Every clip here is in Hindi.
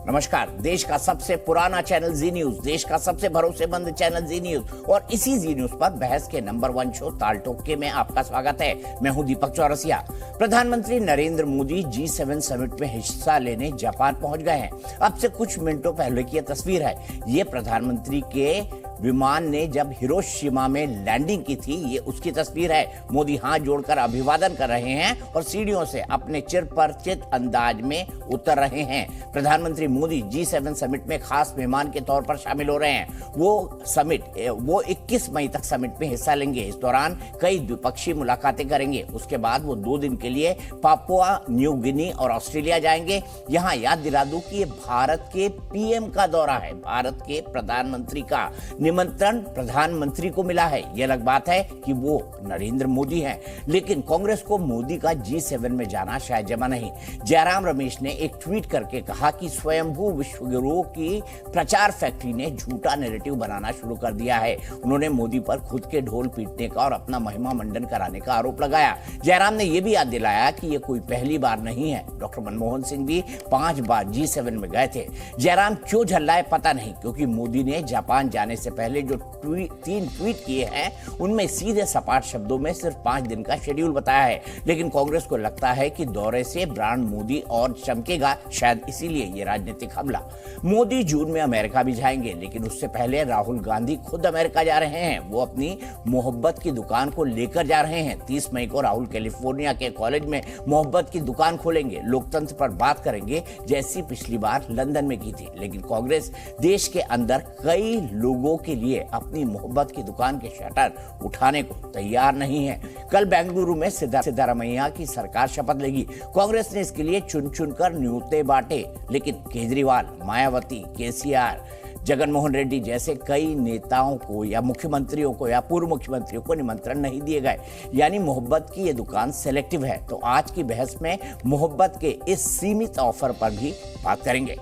नमस्कार। देश का सबसे पुराना चैनल जी न्यूज, देश का सबसे भरोसेमंद चैनल जी न्यूज और इसी जी न्यूज पर बहस के नंबर 1 शो ताल ठोक में आपका स्वागत है। मैं हूं दीपक चौरसिया। प्रधानमंत्री नरेंद्र मोदी G7 समिट में हिस्सा लेने जापान पहुंच गए हैं। अब से कुछ मिनटों पहले की यह तस्वीर है। ये प्रधानमंत्री के विमान ने जब हिरोशिमा में लैंडिंग की थी, ये उसकी तस्वीर है। मोदी हाथ जोड़कर अभिवादन कर रहे हैं और सीढ़ियों से अपने चिरपरिचित अंदाज में उतर रहे हैं। प्रधानमंत्री मोदी G7 समिट में खास मेहमान के तौर पर शामिल हो रहे हैं। वो 21 मई तक समिट में हिस्सा लेंगे। इस दौरान कई द्विपक्षीय मुलाकातें करेंगे। उसके बाद वो 2 दिन के लिए पापुआ न्यू गिनी और ऑस्ट्रेलिया जाएंगे। यहाँ याद दिला दूं कि ये भारत के पीएम का दौरा है। भारत के प्रधानमंत्री का निमंत्रण प्रधानमंत्री को मिला है। यह अलग बात है कि वो नरेंद्र मोदी हैं, लेकिन कांग्रेस को मोदी का G7 में जाना शायद जमा नहीं। जयराम रमेश ने एक ट्वीट करके कहा कि स्वयंभू विश्वगुरु की प्रचार फैक्ट्री ने झूठा नैरेटिव बनाना शुरू कर दिया है। उन्होंने मोदी पर खुद के ढोल पीटने का और अपना महिमा मंडन कराने का आरोप लगाया। जयराम ने यह भी याद दिलाया कि यह कोई पहली बार नहीं है। डॉक्टर मनमोहन सिंह भी 5 बार G7 में गए थे। जयराम क्यों झल्लाए पता नहीं, क्योंकि मोदी ने जापान जाने से पहले जो 3 ट्वीट किए हैं उनमें सीधे सपाट शब्दों में सिर्फ 5 दिन का शेड्यूल बताया है। लेकिन कांग्रेस को लगता है कि दौरे से ब्रांड मोदी और चमकेगा, शायद इसीलिए ये राजनीतिक हमला। मोदी जून में अमेरिका भी जाएंगे, लेकिन उससे पहले राहुल गांधी खुद अमेरिका जा रहे हैं। वो अपनी मोहब्बत की दुकान को लेकर जा रहे हैं। 30 मई को राहुल कैलिफोर्निया के कॉलेज में मोहब्बत की दुकान खोलेंगे, लोकतंत्र पर बात करेंगे, जैसी पिछली बार लंदन में की थी। लेकिन कांग्रेस देश के अंदर कई लोगों के लिए अपनी मोहब्बत की दुकान के शटर उठाने को तैयार नहीं है। कल बेंगलुरु में सिद्धारमैया की सरकार शपथ लेगी। कांग्रेस ने इसके लिए चुन चुनकर न्योते बांटे, लेकिन केजरीवाल, मायावती, केसीआर, जगनमोहन रेड्डी जैसे कई नेताओं को या मुख्यमंत्रियों को या पूर्व मुख्यमंत्रियों को निमंत्रण नहीं दिए गए। यानी मोहब्बत की ये दुकान सेलेक्टिव है। तो आज की बहस में मोहब्बत के इस सीमित ऑफर पर भी बात करेंगे।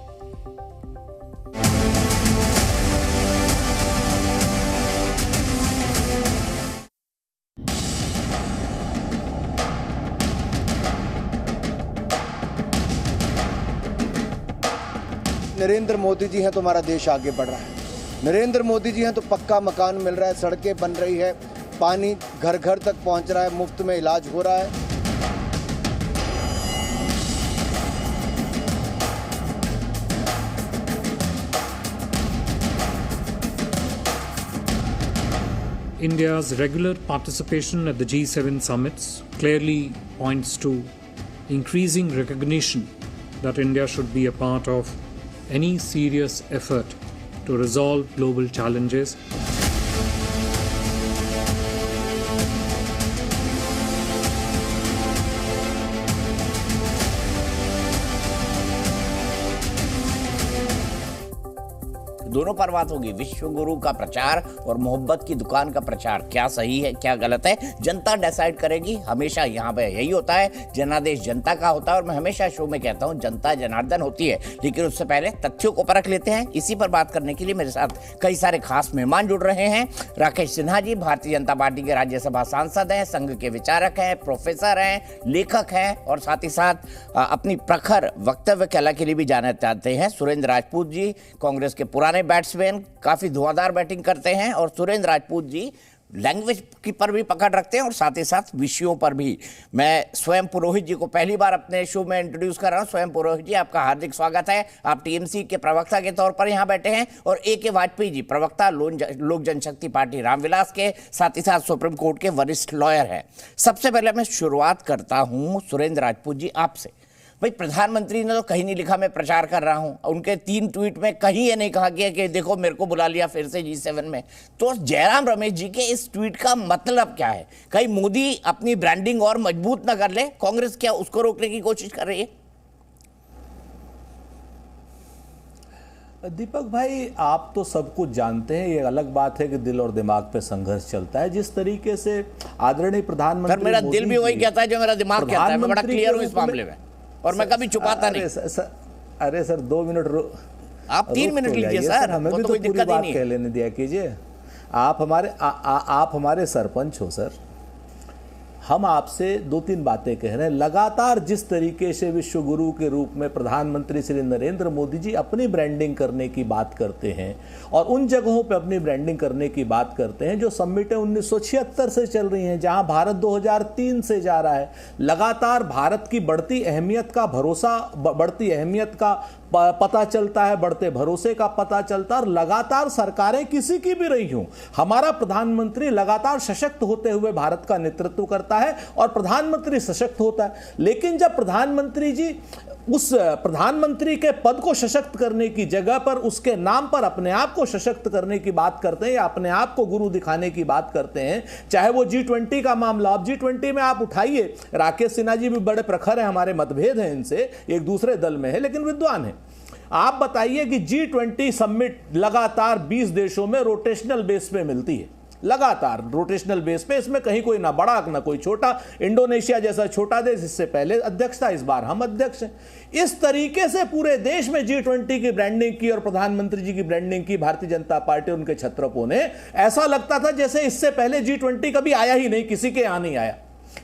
नरेंद्र मोदी जी हैं तो हमारा देश आगे बढ़ रहा है। नरेंद्र मोदी जी हैं तो पक्का मकान मिल रहा है, सड़कें बन रही है, पानी घर घर तक पहुंच रहा है, मुफ्त में इलाज हो रहा है। India's regular participation at the G7 summits clearly points to increasing recognition that India should be a part of any serious effort to resolve global challenges. दोनों पर बात होगी। विश्व गुरु का प्रचार और मोहब्बत की दुकान का प्रचार, क्या सही है क्या गलत है, जनता डिसाइड करेगी। हमेशा यहाँ पे यही होता है, जनादेश जनता का होता है। और मैं हमेशा शो में कहता हूँ जनता जनार्दन होती है। लेकिन उससे पहले तथ्यों को परख लेते हैं। इसी पर बात करने के लिए मेरे साथ कई सारे खास मेहमान जुड़ रहे हैं। राकेश सिन्हा जी भारतीय जनता पार्टी के राज्यसभा सांसद हैं, संघ के विचारक हैं, प्रोफेसर हैं, लेखक हैं और साथ ही साथ अपनी प्रखर वक्तव्य कला के लिए भी जाने जाते हैं। सुरेंद्र राजपूत जी कांग्रेस के पुराने बैट्समैन, काफी धुआंधार बैटिंग करते हैं। और सुरेंद्र राजपूत जी लैंग्वेज की पर भी पकड़ रखते हैं और साथ ही साथ विषयों पर भी। मैं स्वयं पुरोहित जी को पहली बार अपने शो में इंट्रोड्यूस कर रहा हूं। स्वयं पुरोहित जी, आपका हार्दिक स्वागत है। आप टीएमसी के प्रवक्ता के तौर पर यहां बैठे हैं। और AK वाजपेयी जी प्रवक्ता लोक जनशक्ति पार्टी रामविलास के, साथ ही साथ सुप्रीम कोर्ट के वरिष्ठ लॉयर हैं। सबसे पहले मैं शुरुआत करता हूं सुरेंद्र राजपूत जी आपसे। भाई, प्रधानमंत्री ने तो कहीं नहीं लिखा मैं प्रचार कर रहा हूं। उनके 3 ट्वीट में कहीं ये नहीं कहा गया कि देखो मेरे को बुला लिया फिर से G7 में। तो जयराम रमेश जी के इस ट्वीट का मतलब क्या है? कहीं मोदी अपनी ब्रांडिंग और मजबूत ना कर ले? कांग्रेस क्या उसको रोकने की कोशिश कर रही है? दीपक भाई, आप तो सब कुछ जानते हैं। ये अलग बात है कि दिल और दिमाग पे संघर्ष चलता है। जिस तरीके से आदरणीय प्रधानमंत्री, मेरा दिल भी वही कहता है जो मेरा दिमाग कहता है। मैं बड़ा क्लियर हूं इस मामले में और मैं कभी छुपाता नहीं। अरे सर 2 मिनट आप 3 मिनट लीजिए सर, हमें भी तो पूरी बात कह लेने दिया कीजिए। आप हमारे सरपंच हो सर। हम आपसे 2-3 बातें कह रहे हैं। लगातार जिस तरीके से विश्व गुरु के रूप में प्रधानमंत्री श्री नरेंद्र मोदी जी अपनी ब्रांडिंग करने की बात करते हैं और उन जगहों पे अपनी ब्रांडिंग करने की बात करते हैं जो समिटें 1976 से चल रही हैं, जहां भारत 2003 से जा रहा है। लगातार भारत की बढ़ती अहमियत का भरोसा, बढ़ती अहमियत का पता चलता है, बढ़ते भरोसे का पता चलता है। और लगातार सरकारें किसी की भी रही हों, हमारा प्रधानमंत्री लगातार सशक्त होते हुए भारत का नेतृत्व करता है और प्रधानमंत्री सशक्त होता है। लेकिन जब प्रधानमंत्री जी उस प्रधानमंत्री के पद को सशक्त करने की जगह पर उसके नाम पर अपने आप को सशक्त करने की बात करते हैं या अपने आप को गुरु दिखाने की बात करते हैं, चाहे वो G20 का मामला, अब G20 में आप उठाइए, राकेश सिन्हा जी भी बड़े प्रखर हैं, हमारे मतभेद हैं इनसे, एक दूसरे दल में है लेकिन विद्वान है। आप बताइए कि G20 समिट लगातार 20 देशों में रोटेशनल बेस पे मिलती है, लगातार रोटेशनल बेस पे, इसमें कहीं कोई ना बड़ा ना कोई छोटा। इंडोनेशिया जैसा छोटा देश इससे पहले अध्यक्ष था, इस बार हम अध्यक्ष हैं। इस तरीके से पूरे देश में G20 की ब्रांडिंग की और प्रधानमंत्री जी की ब्रांडिंग की भारतीय जनता पार्टी और उनके छत्रपों ने। ऐसा लगता था जैसे इससे पहले G20 कभी आया ही नहीं, किसी के यहां नहीं आया।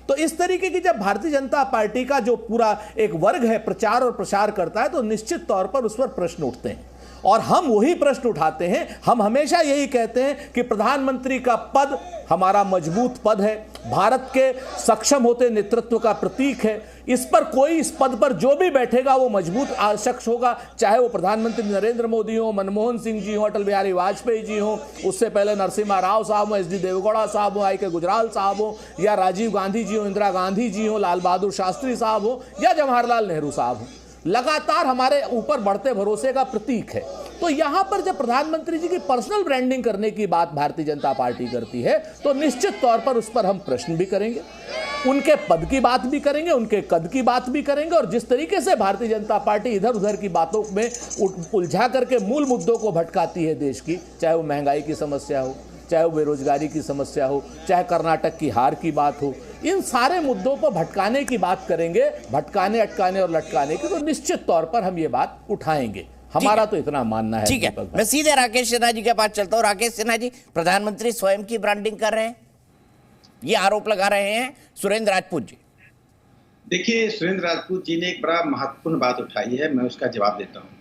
तो इस तरीके की जब भारतीय जनता पार्टी का जो पूरा एक वर्ग है प्रचार और प्रसार करता है, तो निश्चित तौर पर उस पर प्रश्न उठते हैं और हम वही प्रश्न उठाते हैं। हम हमेशा यही कहते हैं कि प्रधानमंत्री का पद हमारा मजबूत पद है, भारत के सक्षम होते नेतृत्व का प्रतीक है। इस पर कोई, इस पद पर जो भी बैठेगा वो मजबूत शख्स होगा, चाहे वो प्रधानमंत्री नरेंद्र मोदी हो, मनमोहन सिंह जी हो, अटल बिहारी वाजपेयी जी हो, उससे पहले नरसिम्हा राव साहब हो, SD देवगौड़ा साहब हो, IK गुजराल साहब हो, या राजीव गांधी जी हो, इंदिरा गांधी जी हो, लाल बहादुर शास्त्री साहब हो, या जवाहरलाल नेहरू साहब हो, लगातार हमारे ऊपर बढ़ते भरोसे का प्रतीक है। तो यहां पर जब प्रधानमंत्री जी की पर्सनल ब्रांडिंग करने की बात भारतीय जनता पार्टी करती है, तो निश्चित तौर पर उस पर हम प्रश्न भी करेंगे, उनके पद की बात भी करेंगे, उनके कद की बात भी करेंगे। और जिस तरीके से भारतीय जनता पार्टी इधर उधर की बातों में उलझा करके मूल मुद्दों को भटकाती है देश की, चाहे वो महंगाई की समस्या हो, चाहे वो बेरोजगारी की समस्या हो, चाहे कर्नाटक की हार की बात हो, इन सारे मुद्दों पर भटकाने की बात करेंगे, भटकाने, अटकाने और लटकाने की, तो निश्चित तौर पर हम ये बात उठाएंगे। हमारा तो इतना मानना है। ठीक है, मैं सीधे राकेश सिन्हा जी के पास चलता हूं। राकेश सिन्हा जी, प्रधानमंत्री स्वयं की ब्रांडिंग कर रहे हैं, ये आरोप लगा रहे हैं सुरेंद्र राजपूत जी। देखिए, सुरेंद्र राजपूत जी ने एक बड़ा महत्वपूर्ण बात उठाई है, मैं उसका जवाब देता हूं।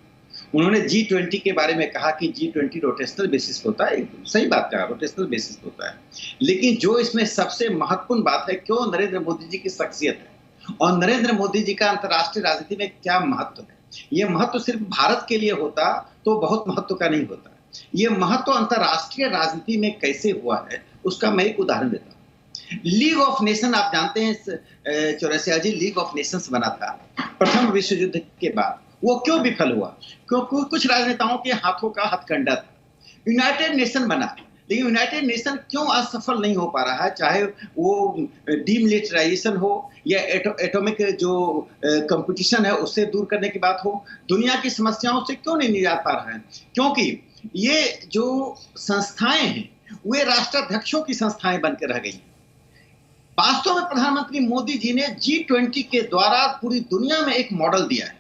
उन्होंने G20 के बारे में कहा कि G20 रोटेशनल बेसिस होता है, सही बात कहा, रोटेशनल बेसिस होता है। लेकिन जो इसमें सबसे महत्वपूर्ण बात है, क्यों नरेंद्र मोदी जी की शख्सियत है और नरेंद्र मोदी जी का अंतर्राष्ट्रीय राजनीति में क्या महत्व है। ये महत्व सिर्फ भारत के लिए होता तो बहुत महत्व का नहीं होता। ये महत्व अंतर्राष्ट्रीय राजनीति में कैसे हुआ है, उसका मैं एक उदाहरण देता हूँ। लीग ऑफ नेशन, आप जानते हैं 84 लीग ऑफ नेशंस बना था प्रथम विश्व युद्ध के बाद। वो क्यों विफल हुआ? क्योंकि कुछ राजनेताओं के हाथों का हथकंडा था। यूनाइटेड नेशन बना, लेकिन यूनाइटेड नेशन क्यों असफल नहीं हो पा रहा है, चाहे वो डीमिलिटराइजेशन हो या एटॉमिक जो कंपटीशन है उससे दूर करने की बात हो, दुनिया की समस्याओं से क्यों नहीं निजात पा रहा है? क्योंकि ये जो संस्थाएं हैं वे राष्ट्राध्यक्षों की संस्थाएं बनकर रह गई। वास्तव में प्रधानमंत्री मोदी जी ने G20 के द्वारा पूरी दुनिया में एक मॉडल दिया है।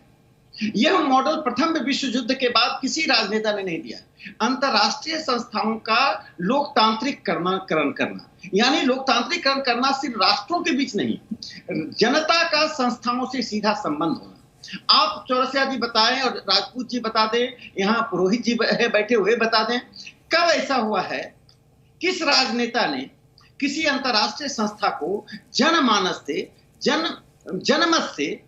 यह मॉडल प्रथम विश्व युद्ध के बाद किसी राजनेता ने नहीं दिया। अंतरराष्ट्रीय संस्थाओं का लोकतांत्रिककरण करना, यानी लोकतांत्रिकरण करना सिर्फ राष्ट्रों के बीच नहीं, जनता का संस्थाओं से सीधा संबंध होना। आप चौरसिया जी बताएं और राजपूत जी बता दें, यहाँ पुरोहित जी बैठे हुए बता दें, कब ऐसा हुआ है, किस राजनेता ने किसी अंतरराष्ट्रीय संस्था को जनमानस से, जनमत से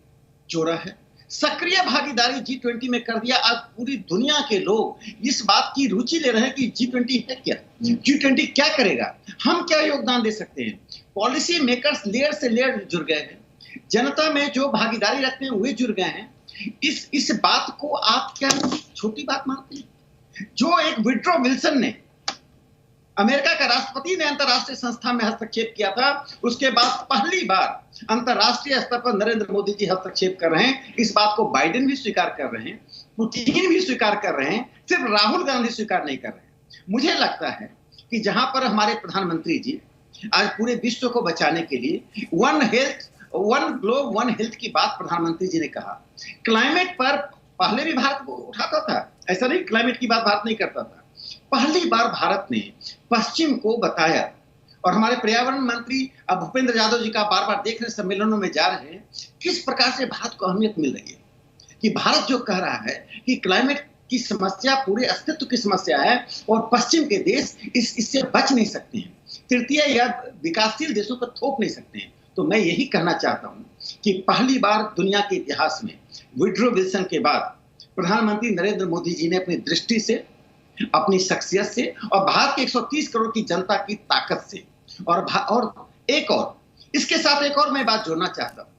जोड़ा है, सक्रिय भागीदारी G20 में कर दिया। आज पूरी दुनिया के लोग इस बात की रुचि ले रहे हैं कि G20 है क्या, G20 क्या करेगा, हम क्या योगदान दे सकते हैं। पॉलिसी मेकर्स लेयर से लेयर जुड़ गए हैं, जनता में जो भागीदारी रखते हैं वे जुड़ गए हैं। इस बात को आप क्या छोटी बात मानते हैं? जो एक विड्रो विल्सन ने, अमेरिका का राष्ट्रपति ने अंतरराष्ट्रीय संस्था में हस्तक्षेप किया था, उसके बाद पहली बार अंतरराष्ट्रीय स्तर पर नरेंद्र मोदी जी हस्तक्षेप कर रहे हैं। इस बात को बाइडेन भी स्वीकार कर रहे हैं, पुतिन भी स्वीकार कर रहे हैं, सिर्फ राहुल गांधी स्वीकार नहीं कर रहे हैं। मुझे लगता है कि जहां पर हमारे प्रधानमंत्री जी आज पूरे विश्व को बचाने के लिए one health, one globe, one health की बात प्रधानमंत्री जी ने कहा। क्लाइमेट पर पहले भी भारत उठाता था, ऐसा नहीं क्लाइमेट की बात भारत नहीं करता था। पहली बार भारत ने पश्चिम को बताया और हमारे पर्यावरण मंत्री अब भूपेंद्र यादव जी का बार बार देख रहे सम्मेलनों में जा रहे हैं, किस प्रकार से भारत को अहमियत मिल रही है कि भारत जो कह रहा है कि क्लाइमेट की समस्या पूरे अस्तित्व की समस्या है और पश्चिम के देश इससे बच नहीं सकते हैं, तृतीय या विकासशील देशों पर थोप नहीं सकते हैं। तो मैं यही कहना चाहता हूं कि पहली बार दुनिया के इतिहास में वुडरो विल्सन के बाद प्रधानमंत्री नरेंद्र मोदी जी ने अपनी दृष्टि से, अपनी शख्सियत से और भारत के 130 करोड़ की जनता की ताकत से और इसके साथ एक और मैं बात जोड़ना चाहता हूं।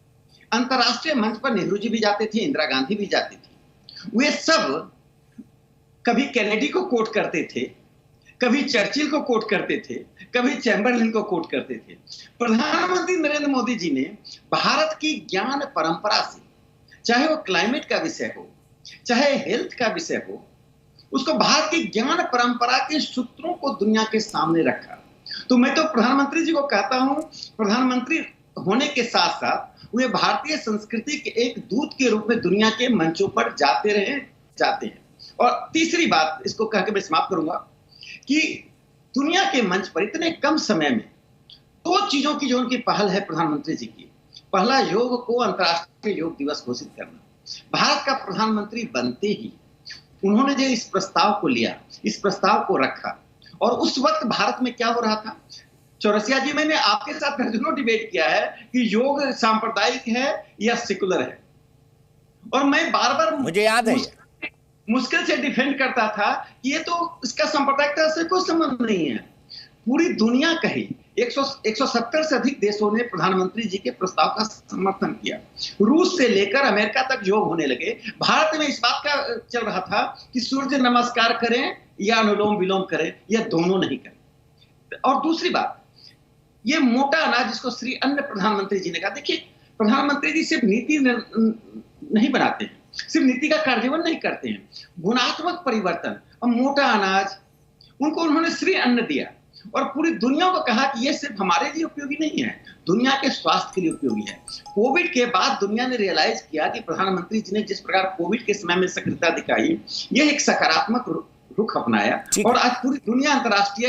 अंतर्राष्ट्रीय मंच पर नेहरू जी भी जाते थे, इंदिरा गांधी भी जाती थी। वे सब कभी कैनेडी को कोट करते थे, कभी चर्चिल को कोट करते थे, कभी चैम्बरलिन को कोट करते थे। प्रधानमंत्री नरेंद्र मोदी जी ने भारत की ज्ञान परंपरा से, चाहे वो क्लाइमेट का विषय हो, चाहे हेल्थ का विषय हो, उसको भारत की ज्ञान परंपरा के सूत्रों को दुनिया के सामने रखा। तो मैं तो प्रधानमंत्री जी को कहता हूं, प्रधानमंत्री होने के साथ साथ वे भारतीय संस्कृति के एक दूत के रूप में दुनिया के मंचों पर जाते हैं। और तीसरी बात, इसको कहकर मैं समाप्त करूंगा कि दुनिया के मंच पर इतने कम समय में दो चीजों की जो उनकी पहल है प्रधानमंत्री जी की। पहला, योग को अंतर्राष्ट्रीय योग दिवस घोषित करना। भारत का प्रधानमंत्री बनते ही उन्होंने जो इस प्रस्ताव को लिया, इस प्रस्ताव को रखा, और उस वक्त भारत में क्या हो रहा था, चौरसिया जी, मैंने आपके साथ दर्जनों डिबेट किया है कि योग सांप्रदायिक है या सेकुलर है, और मैं बार बार मुझे याद है मुश्किल से डिफेंड करता था कि ये तो इसका सांप्रदायिकता से कोई संबंध नहीं है। पूरी दुनिया कही 170 से अधिक देशों ने प्रधानमंत्री जी के प्रस्ताव का समर्थन किया। रूस से लेकर अमेरिका तक योग होने लगे। भारत में इस बात का चल रहा था कि सूर्य नमस्कार करें या अनुलोम विलोम करें, या दोनों नहीं करें। और दूसरी बात, ये मोटा अनाज जिसको श्री अन्न प्रधानमंत्री जी ने कहा, देखिए प्रधानमंत्री जी सिर्फ नीति नहीं बनाते हैं, सिर्फ नीति का कार्यान्वयन नहीं करते हैं, गुणात्मक परिवर्तन और मोटा अनाज, उनको उन्होंने श्री अन्न दिया और पूरी दुनिया को कहा कि ये सिर्फ हमारे लिए उपयोगी नहीं है, दुनिया के स्वास्थ्य के लिए उपयोगी है। कोविड के बाद दुनिया ने रियलाइज किया कि प्रधानमंत्री जी ने जिस प्रकार कोविड के समय में सक्रियता दिखाई, ये एक सकारात्मक रुख अपनाया, और आज पूरी दुनिया अंतर्राष्ट्रीय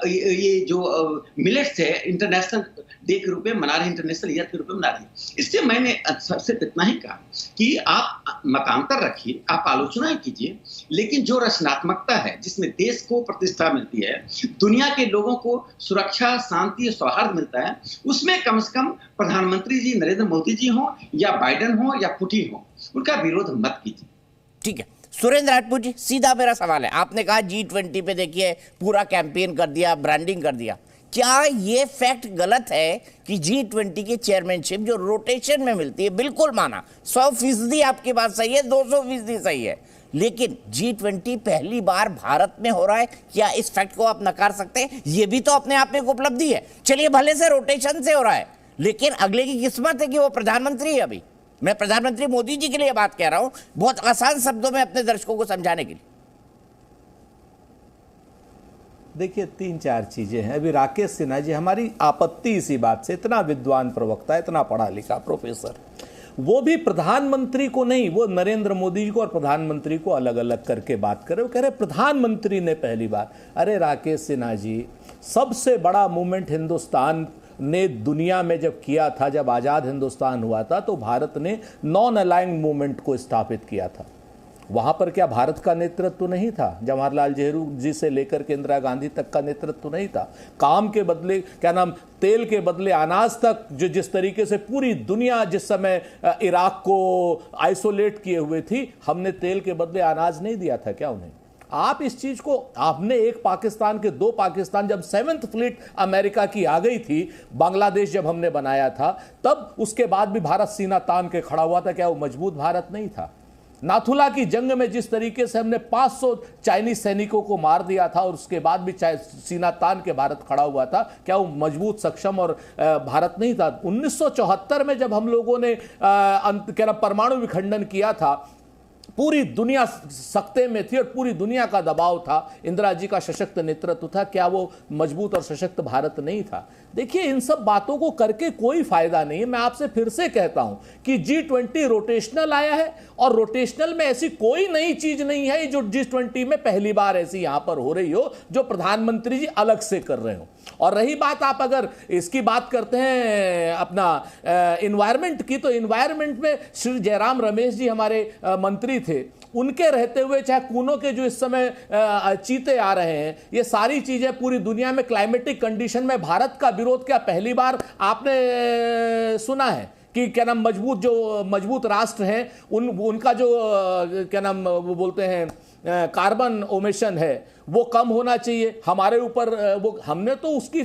ये जो मिलेट्स है इंटरनेशनल डे के रूप में मना रही, इंटरनेशनल ईयर के रूप में मना रही। इससे मैंने सबसे इतना ही कहा कि आप मतांतर रखिए, आप आलोचनाएं कीजिए, लेकिन जो रचनात्मकता है जिसमें देश को प्रतिष्ठा मिलती है, दुनिया के लोगों को सुरक्षा, शांति, सौहार्द मिलता है, उसमें कम से कम प्रधानमंत्री जी नरेंद्र मोदी जी हो या बाइडेन हो या पुतिन हो, उनका विरोध मत कीजिए। ठीक है सुरेंद्र राजपूत जी, सीधा मेरा सवाल है, आपने कहा G20 पे देखिए पूरा कैंपेन कर दिया, ब्रांडिंग कर दिया, क्या ये फैक्ट गलत है कि G20 की चेयरमैनशिप जो रोटेशन में मिलती है, बिल्कुल माना 100% आपकी बात सही है, 200% सही है, लेकिन G20 पहली बार भारत में हो रहा है, क्या इस फैक्ट को आप नकार सकते हैं? ये भी तो अपने आप में एक उपलब्धि है। चलिए भले से रोटेशन से हो रहा है, लेकिन अगले की किस्मत है कि वो प्रधानमंत्री है। अभी मैं प्रधानमंत्री मोदी जी के लिए बात कह रहा हूं, बहुत आसान शब्दों में अपने दर्शकों को समझाने के लिए। देखिए 3-4 चीजें हैं। अभी राकेश सिन्हा जी, हमारी आपत्ति इसी बात से, इतना विद्वान प्रवक्ता, इतना पढ़ा लिखा प्रोफेसर, वो भी प्रधानमंत्री को नहीं, वो नरेंद्र मोदी जी को और प्रधानमंत्री को अलग अलग करके बात करे। वो कह रहे प्रधानमंत्री ने पहली बार। अरे राकेश सिन्हा जी, सबसे बड़ा मूवमेंट हिंदुस्तान ने दुनिया में जब किया था, जब आज़ाद हिंदुस्तान हुआ था, तो भारत ने नॉन अलाइंड मूवमेंट को स्थापित किया था। वहां पर क्या भारत का नेतृत्व नहीं था? जवाहरलाल नेहरू जी से लेकर के इंदिरा गांधी तक का नेतृत्व नहीं था? काम के बदले क्या नाम, तेल के बदले अनाज तक, जो जिस तरीके से पूरी दुनिया जिस समय इराक को आइसोलेट किए हुए थी, हमने तेल के बदले अनाज नहीं दिया था क्या उन्हें? आप इस चीज को, आपने एक पाकिस्तान के दो पाकिस्तान, जब 7th फ्लीट अमेरिका की आ गई थी, बांग्लादेश जब हमने बनाया था, तब उसके बाद भी भारत सीना तान के खड़ा हुआ था। क्या वो मजबूत भारत नहीं था? नाथुला की जंग में जिस तरीके से हमने 500 चाइनीज सैनिकों को मार दिया था और उसके बाद भी सीना तान के भारत खड़ा हुआ था, क्या वो मजबूत, सक्षम और भारत नहीं था? 1974 में जब हम लोगों ने परमाणु विखंडन किया था, पूरी दुनिया सख्ते में थी और पूरी दुनिया का दबाव था, इंदिरा जी का सशक्त नेतृत्व था, क्या वो मजबूत और सशक्त भारत नहीं था? देखिए, इन सब बातों को करके कोई फायदा नहीं है। मैं आपसे फिर से कहता हूं कि G20 रोटेशनल आया है और रोटेशनल में ऐसी कोई नई चीज नहीं है जो G20 में पहली बार ऐसी यहां पर हो रही हो, जो प्रधानमंत्री जी अलग से कर रहे हो। और रही बात, आप अगर इसकी बात करते हैं अपना एनवायरमेंट की, तो एनवायरमेंट में श्री जयराम रमेश जी हमारे मंत्री थे, उनके रहते हुए चाहे कूनो के जो इस समय चीते आ रहे हैं, ये सारी चीजें पूरी दुनिया में क्लाइमेटिक कंडीशन में भारत का विरोध क्या पहली बार आपने सुना है कि क्या नाम मजबूत राष्ट्र हैं उनका जो क्या नाम वो बोलते हैं कार्बन ओमिशन है वो कम होना चाहिए। हमारे ऊपर वो हमने तो उसकी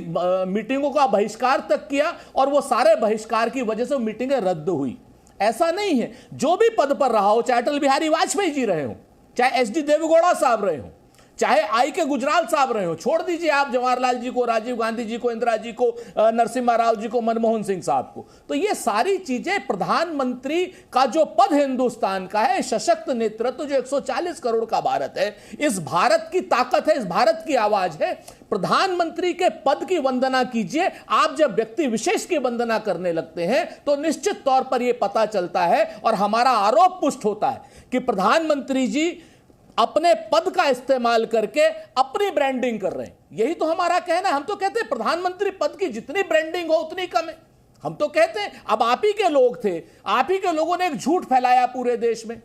मीटिंगों का बहिष्कार तक किया और वो सारे बहिष्कार की वजह से मीटिंगें रद्द हुई। ऐसा नहीं है, जो भी पद पर रहा हो, चाहे अटल बिहारी वाजपेयी जी रहे हो, चाहे एच डी देवेगौड़ा साहब रहे हो, चाहे आई के गुजराल साहब रहे हो, छोड़ दीजिए आप जवाहरलाल जी को, राजीव गांधी जी को, इंदिरा जी को, नरसिम्हा राव जी को, मनमोहन सिंह साहब को, तो ये सारी चीजें प्रधानमंत्री का जो पद हिंदुस्तान का है, सशक्त नेतृत्व जो 140 करोड़ का भारत है, इस भारत की ताकत है, इस भारत की आवाज है। प्रधानमंत्री के पद की वंदना कीजिए। आप जब व्यक्ति विशेष की वंदना करने लगते हैं तो निश्चित तौर पर यह पता चलता है और हमारा आरोप पुष्ट होता है कि प्रधानमंत्री जी अपने पद का इस्तेमाल करके अपनी ब्रांडिंग कर रहे हैं। यही तो हमारा कहना है। हम तो कहते हैं प्रधानमंत्री पद की जितनी ब्रांडिंग हो उतनी कम है। हम तो कहते हैं, अब आप ही के लोग थे, आप ही के लोगों ने एक झूठ फैलाया पूरे देश में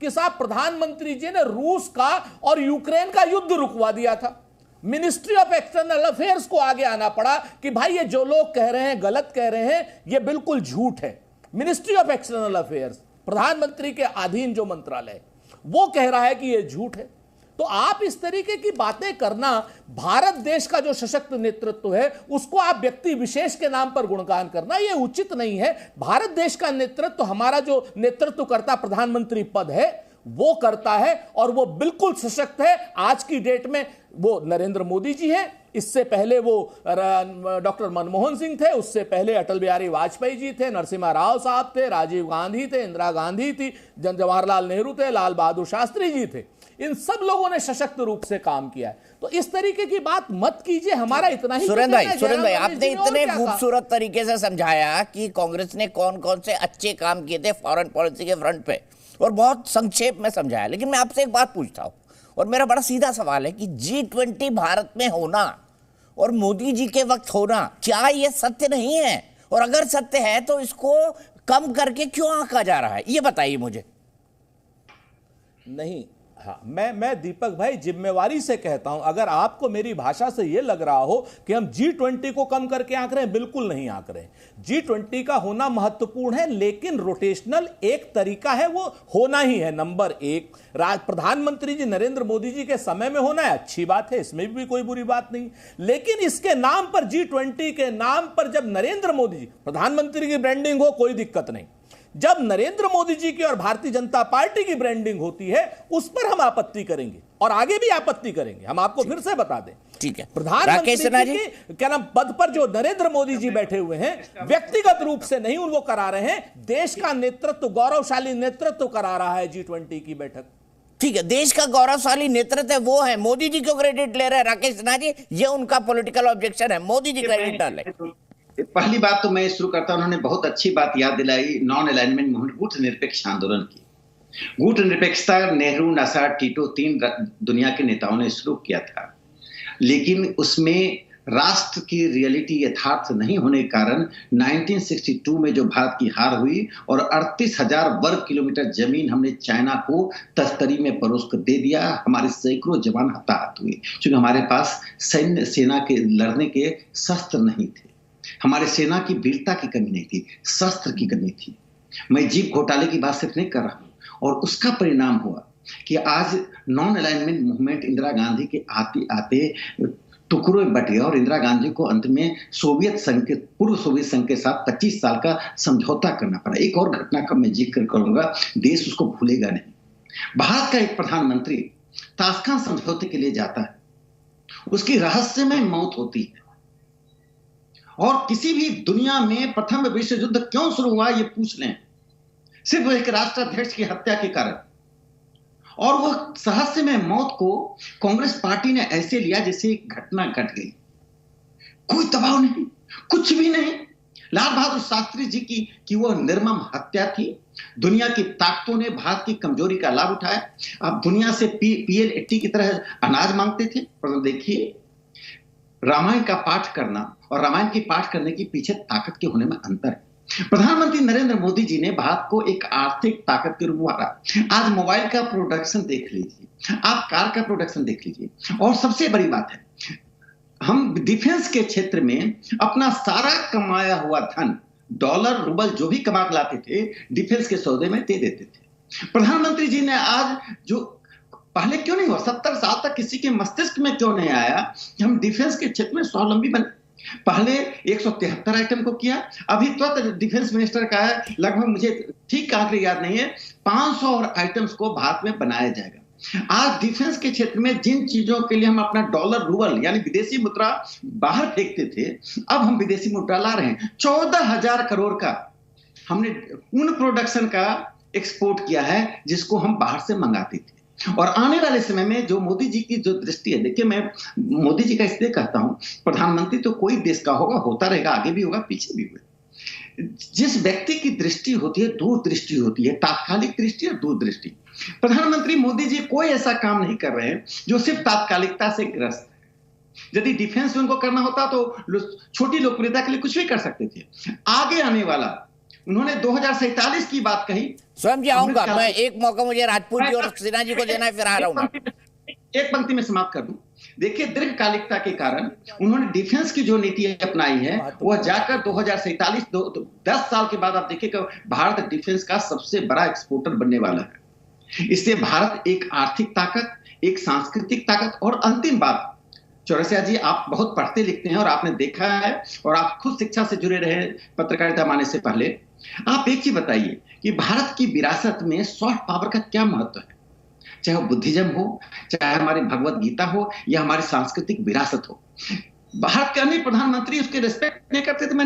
कि साहब प्रधानमंत्री जी ने रूस का और यूक्रेन का युद्ध रुकवा दिया था। मिनिस्ट्री ऑफ एक्सटर्नल अफेयर्स को आगे आना पड़ा कि भाई ये जो लोग कह रहे हैं, गलत कह रहे हैं, ये बिल्कुल झूठ है। मिनिस्ट्री ऑफ एक्सटर्नल अफेयर्स, प्रधानमंत्री के अधीन जो मंत्रालय, वो कह रहा है कि ये झूठ है। तो आप इस तरीके की बातें करना, भारत देश का जो सशक्त नेतृत्व है उसको आप व्यक्ति विशेष के नाम पर गुणगान करना, ये उचित नहीं है। भारत देश का नेतृत्व, हमारा जो नेतृत्व करता प्रधानमंत्री पद है वो करता है और वो बिल्कुल सशक्त है। आज की डेट में वो नरेंद्र मोदी जी हैं, इससे पहले वो डॉक्टर मनमोहन सिंह थे, उससे पहले अटल बिहारी वाजपेयी जी थे, नरसिम्हा राव साहब थे, राजीव गांधी थे, इंदिरा गांधी थी, जवाहरलाल नेहरू थे, लाल बहादुर शास्त्री जी थे। इन सब लोगों ने सशक्त रूप से काम किया है। तो इस तरीके की बात मत कीजिए। हमारा इतना ही सुरेंद्र भाई आपने इतने खूबसूरत तरीके से समझाया कि कांग्रेस ने कौन कौन से अच्छे काम किए थे फॉरेन पॉलिसी के फ्रंट पे, और बहुत संक्षेप में समझाया। लेकिन मैं आपसे एक बात पूछता हूं, और मेरा बड़ा सीधा सवाल है कि G20 भारत में होना और मोदी जी के वक्त होना, क्या ये सत्य नहीं है? और अगर सत्य है तो इसको कम करके क्यों आंका जा रहा है, ये बताइए मुझे। नहीं, हाँ, मैं दीपक भाई जिम्मेवारी से कहता हूं, अगर आपको मेरी भाषा से यह लग रहा हो कि हम G20 को कम करके आंक रहे हैं, बिल्कुल नहीं आंक रहे हैं। G20 का होना महत्वपूर्ण है, लेकिन रोटेशनल एक तरीका है, वो होना ही है। नंबर एक, प्रधानमंत्री जी नरेंद्र मोदी जी के समय में होना है, अच्छी बात है, इसमें भी कोई बुरी बात नहीं। लेकिन इसके नाम पर, G20 के नाम पर जब नरेंद्र मोदी जी प्रधानमंत्री की ब्रांडिंग हो, कोई दिक्कत नहीं। जब नरेंद्र मोदी जी की और भारतीय जनता पार्टी की ब्रांडिंग होती है, उस पर हम आपत्ति करेंगे और आगे भी आपत्ति करेंगे। हम आपको फिर से बता दें, ठीक है, प्रधानमंत्री के क्या नाम पद पर जो नरेंद्र मोदी जी बैठे हुए हैं, व्यक्तिगत रूप से नहीं वो करा रहे हैं, देश का नेतृत्व, गौरवशाली नेतृत्व करा रहा है G20 की बैठक। ठीक है, देश का गौरवशाली नेतृत्व वो है। मोदी जी क्यों क्रेडिट ले रहे हैं राकेश सिन्हा जी? ये उनका पॉलिटिकल ऑब्जेक्शन है, मोदी जी क्रेडिट डाले। पहली बात तो मैं शुरू करता हूं, उन्होंने बहुत अच्छी बात याद दिलाई नॉन अलाइनमेंट मूवमेंट, गुट निरपेक्ष आंदोलन की। गुट निरपेक्षता नेहरू, नसार, टीटो, 3 दुनिया के नेताओं ने शुरू किया था, लेकिन उसमें राष्ट्र की रियलिटी, यथार्थ नहीं होने के कारण 1962 में जो भारत की हार हुई और 38,000 वर्ग किलोमीटर जमीन हमने चाइना को तस्करी में परोस कर दे दिया। हमारे सैकड़ों जवान हताहत हुए क्योंकि हमारे पास सैन्य सेना के लड़ने के शस्त्र नहीं थे। हमारे सेना की वीरता की कमी नहीं थी, शस्त्र की कमी थी। मैं जीप घोटाले की बात सिर्फ नहीं कर रहा हूं। और उसका परिणाम हुआ कि आज non alignment movement Indira Gandhi के आते आते टुकड़ों में बट गया और इंदिरा गांधी को अंत में सोवियत संघ के, पूर्व सोवियत संघ के साथ 25 साल का समझौता करना पड़ा। एक और घटना का मैं जिक्र करूंगा, देश उसको भूलेगा नहीं। भारत का एक प्रधानमंत्री ताशकंद समझौते के लिए जाता है, उसकी रहस्यमय मौत होती है। और किसी भी दुनिया में प्रथम विश्व युद्ध क्यों शुरू हुआ ये पूछ लें, सिर्फ एक राष्ट्राध्यक्ष की हत्या के कारण। और वो रहस्यमय मौत को कांग्रेस पार्टी ने ऐसे लिया जैसे एक घटना घट गई। कोई दबाव नहीं, कुछ भी नहीं। लाल बहादुर शास्त्री जी की वो निर्मम हत्या थी। दुनिया की ताकतों ने भारत की कमजोरी का लाभ उठाया। आप दुनिया से PL-80 की तरह अनाज मांगते थे, पर देखिए रामायण का पाठ करना और रामायण की पाठ करने के पीछे ताकत के होने में अंतर है। प्रधानमंत्री नरेंद्र मोदी जी ने भारत को एक आर्थिक ताकत के रूप में उभारा। आज मोबाइल का प्रोडक्शन देख लीजिए, आप कार का प्रोडक्शन देख लीजिए, और सबसे बड़ी बात है हम डिफेंस के क्षेत्र में अपना सारा कमाया हुआ धन, डॉलर रूबल जो भी कमा के लाते थे, डिफेंस के सौदे में दे देते थे। प्रधानमंत्री जी ने आज जो पहले क्यों नहीं हुआ, 70 साल तक किसी के मस्तिष्क में क्यों नहीं आया कि हम डिफेंस के क्षेत्र में स्वावलंबी बने। पहले 173 आइटम को किया, अभी तुरंत डिफेंस मिनिस्टर का है, लगभग मुझे ठीक आंकड़े याद नहीं है, 500 और आइटम्स को भारत में बनाया जाएगा। आज डिफेंस के क्षेत्र में जिन चीजों के लिए हम अपना डॉलर रूबल यानी विदेशी मुद्रा बाहर फेंकते थे, अब हम विदेशी मुद्रा ला रहे हैं। 14,000 करोड़ का हमने उन प्रोडक्शन का एक्सपोर्ट किया है जिसको हम बाहर से मंगाते थे। और आने वाले समय में जो मोदी जी की जो दृष्टि है, देखिए मैं मोदी जी का इसलिए कहता हूं, प्रधानमंत्री तो कोई देश का होगा, होता रहेगा, आगे भी होगा, पीछे भी होगा। जिस व्यक्ति की दृष्टि होती है, दूरदृष्टि होती है, तात्कालिक दृष्टि और दूरदृष्टि। प्रधानमंत्री मोदी जी कोई ऐसा काम नहीं कर रहे हैं जो सिर्फ तात्कालिकता से ग्रस्त है। यदि डिफेंस में उनको करना होता तो छोटी लोकप्रियता के लिए कुछ भी कर सकते थे। आगे आने वाला, उन्होंने 2047 की बात कही। स्वयं जी आऊंगा मैं, एक मौका मुझे राजपूत जी और सिन्हा जी को देना है, फिर आ रहा हूं। एक पंक्ति में समाप्त कर दूं। देखिए दीर्घकालिकता के कारण उन्होंने डिफेंस की जो नीति अपनाई है वह जाकर 2047 10 साल के बाद आप देखिए भारत डिफेंस का सबसे बड़ा एक्सपोर्टर बनने वाला है। इससे भारत एक आर्थिक ताकत, एक सांस्कृतिक ताकत, और अंतिम बात, चौरसिया जी आप बहुत पढ़ते लिखते हैं और आपने देखा है और आप खुद शिक्षा से जुड़े रहे पत्रकारिता माने से पहले, आप एक चीज बताइए कि भारत की विरासत में सॉफ्ट पावर का क्या महत्व है। चाहे वो बुद्धिज्म हो, चाहे हमारी भगवत गीता हो, या हमारी सांस्कृतिक विरासत हो। भारत के अन्य प्रधानमंत्री उसके रिस्पेक्ट नहीं करते थे, मैं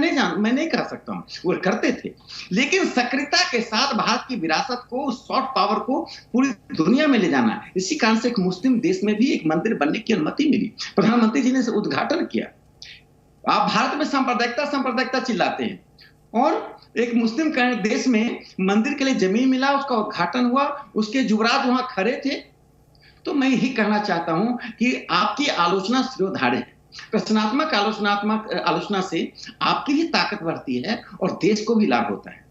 नहीं कह सकता हूं, वो करते थे, लेकिन सक्रियता के साथ भारत की विरासत को, सॉफ्ट पावर को पूरी दुनिया में ले जाना है। इसी कारण से एक मुस्लिम देश में भी एक मंदिर बनने की अनुमति मिली, प्रधानमंत्री जी ने उद्घाटन किया। आप भारत में सांप्रदायिकता चिल्लाते हैं, और एक मुस्लिम देश में मंदिर के लिए जमीन मिला, उसका उद्घाटन हुआ, उसके जुबराज वहां खड़े थे। तो मैं यही कहना चाहता हूं कि आपकी आलोचना शिरोधार्य है। प्रश्नात्मक आलोचना से आपकी भी ताकत बढ़ती है और देश को भी लाभ होता है।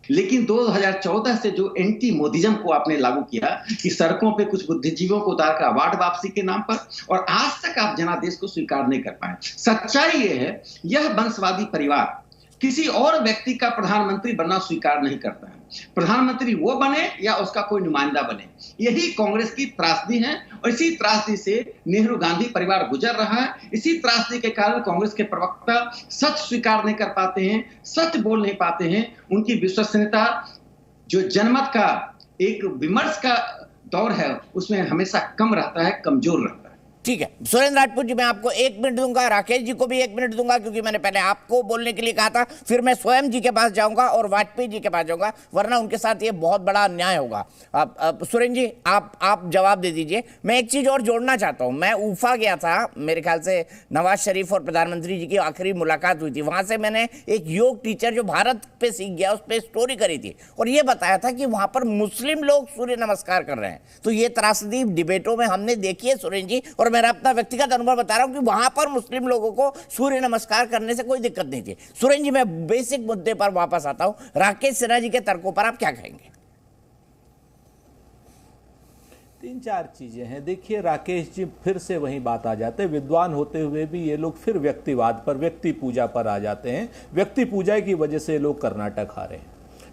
लेकिन 2014 से जो एंटी मोदिज्म को आपने लागू किया कि सड़कों पे कुछ बुद्धिजीवियों को उतारकर अवार्ड वापसी के नाम पर, और आज तक आप जनादेश को स्वीकार नहीं कर पाए। सच्चाई ये है, यह वंशवादी परिवार किसी और व्यक्ति का प्रधानमंत्री बनना स्वीकार नहीं करता है। प्रधानमंत्री वो बने या उसका कोई नुमाइंदा बने, यही कांग्रेस की त्रासदी है। और इसी त्रासदी से नेहरू गांधी परिवार गुजर रहा है। इसी त्रासदी के कारण कांग्रेस के प्रवक्ता सच स्वीकार नहीं कर पाते हैं, सच बोल नहीं पाते हैं। उनकी विश्वसनीयता जो जनमत का एक विमर्श का दौर है उसमें हमेशा कम रहता है, कमजोर रहता है। ठीक है सुरेंद्र राजपूत जी, मैं आपको 1 मिनट दूंगा, राकेश जी को भी 1 मिनट दूंगा, क्योंकि मैंने पहले आपको बोलने के लिए कहा था, फिर मैं स्वयं जी के पास जाऊंगा और वाजपेयी जी के पास जाऊंगा, वरना उनके साथ ये बहुत बड़ा अन्याय होगा। अब सुरेंद्र जी आप जवाब दे दीजिए। मैं एक चीज और जोड़ना चाहता हूं। मैं उफा गया था, मेरे ख्याल से नवाज शरीफ और प्रधानमंत्री जी की आखिरी मुलाकात हुई थी, वहां से मैंने एक योग टीचर जो भारत पे सीख गया उस पर स्टोरी करी थी, और ये बताया था कि वहां पर मुस्लिम लोग सूर्य नमस्कार कर रहे हैं। तो ये त्रासदी डिबेटों में हमने देखी है सुरेंद्र जी, और मेरा अपना व्यक्तिगत अनुभव बता रहा हूं कि वहां पर मुस्लिम लोगों को सूर्य नमस्कार करने से कोई दिक्कत नहीं थी। सुरेंद्र जी, मैं बेसिक मुद्दे पर वापस आता हूं। राकेश सिन्हा जी के तर्कों पर आप क्या कहेंगे? 3-4 चीजें हैं। देखिए राकेश जी, फिर से वही बात आ जाते हैं, विद्वान होते हुए भी ये लोग फिर व्यक्तिवाद पर, व्यक्ति पूजा पर आ जाते हैं। व्यक्ति पूजा की वजह से लोग कर्नाटक हारे हैं।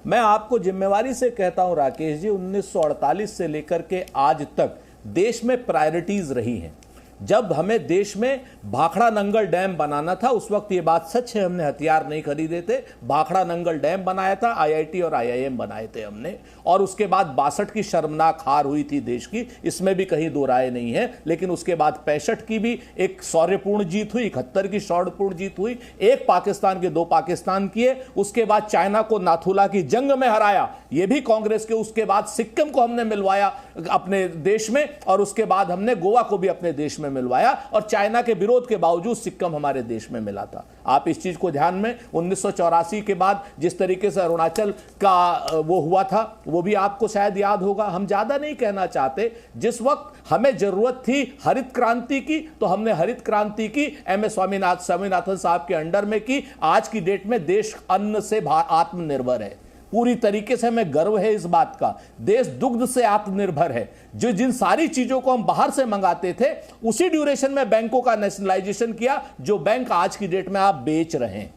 मैं आपको जिम्मेवारी से कहता हूं राकेश जी, 1948 से लेकर के आज तक देश में प्रायोरिटीज रही हैं। जब हमें देश में भाखड़ा नंगल डैम बनाना था, उस वक्त ये बात सच है, हमने हथियार नहीं खरीदे थे, भाखड़ा नंगल डैम बनाया था, IIT और IIM बनाए थे हमने, और उसके बाद 62 की शर्मनाक हार हुई थी देश की, इसमें भी कहीं दो राय नहीं है। लेकिन उसके बाद 65 की भी एक शौर्यपूर्ण जीत हुई, 71 की शौर्यपूर्ण जीत हुई, एक पाकिस्तान के 2 पाकिस्तान किए, उसके बाद चाइना को नाथुला की जंग में हराया, ये भी कांग्रेस के। उसके बाद सिक्किम को हमने मिलवाया अपने देश में, और उसके बाद हमने गोवा को भी अपने देश में मिलवाया, और चाइना के विरोध के बावजूद सिक्किम हमारे देश में मिला था। आप इस चीज को ध्यान में, 1984 के बाद जिस तरीके से अरुणाचल का वो हुआ था, वो भी आपको शायद याद होगा। हम ज्यादा नहीं कहना चाहते, जिस वक्त हमें जरूरत थी हरित क्रांति की, तो हमने हरित क्रांति की एम.एस. स्वामीनाथन साहब के अंडर में की। आज की डेट में देश अन्न से आत्मनिर्भर है, पूरी तरीके से हमें गर्व है इस बात का। देश दुग्ध से आत्मनिर्भर है। जो जिन सारी चीजों को हम बाहर से मंगाते थे, उसी ड्यूरेशन में बैंकों का नेशनलाइजेशन किया, जो बैंक आज की डेट में आप बेच रहे हैं।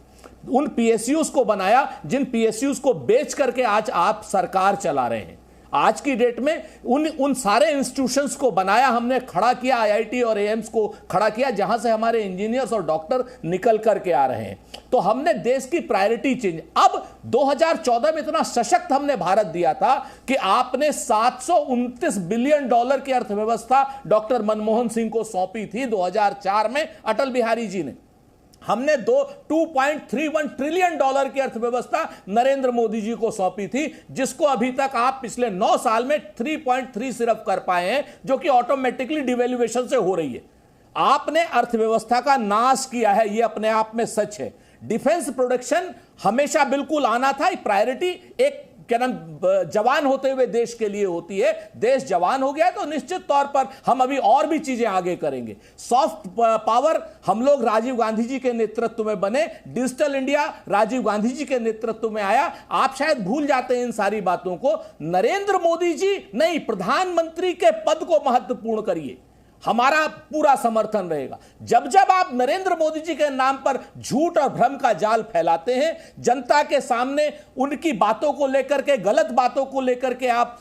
उन पीएसयूज को बनाया, जिन पीएसयूज को बेच करके आज आप सरकार चला रहे हैं। आज की डेट में उन सारे इंस्टीट्यूशंस को बनाया हमने, खड़ा किया, आईआईटी और एम्स को खड़ा किया, जहां से हमारे इंजीनियर्स और डॉक्टर निकल करके आ रहे हैं। तो हमने देश की प्रायोरिटी चेंज, अब 2014 में इतना सशक्त हमने भारत दिया था कि आपने 729 बिलियन डॉलर की अर्थव्यवस्था डॉक्टर मनमोहन सिंह को सौंपी थी 2004 में, अटल बिहारी जी ने। हमने 2.31 ट्रिलियन डॉलर की अर्थव्यवस्था नरेंद्र मोदी जी को सौंपी थी, जिसको अभी तक आप पिछले 9 साल में 3.3 सिर्फ कर पाए हैं, जो कि ऑटोमेटिकली डिवैल्यूएशन से हो रही है। आपने अर्थव्यवस्था का नाश किया है, यह अपने आप में सच है। डिफेंस प्रोडक्शन हमेशा बिल्कुल आना था, प्रायोरिटी एक क्या नाम जवान होते हुए देश के लिए होती है। देश जवान हो गया है तो निश्चित तौर पर हम अभी और भी चीजें आगे करेंगे। सॉफ्ट पावर हम लोग राजीव गांधी जी के नेतृत्व में बने, डिजिटल इंडिया राजीव गांधी जी के नेतृत्व में आया। आप शायद भूल जाते हैं इन सारी बातों को। नरेंद्र मोदी जी नहीं, प्रधानमंत्री के पद को महत्वपूर्ण करिए, हमारा पूरा समर्थन रहेगा। जब जब आप नरेंद्र मोदी जी के नाम पर झूठ और भ्रम का जाल फैलाते हैं, जनता के सामने उनकी बातों को लेकर के, गलत बातों को लेकर के आप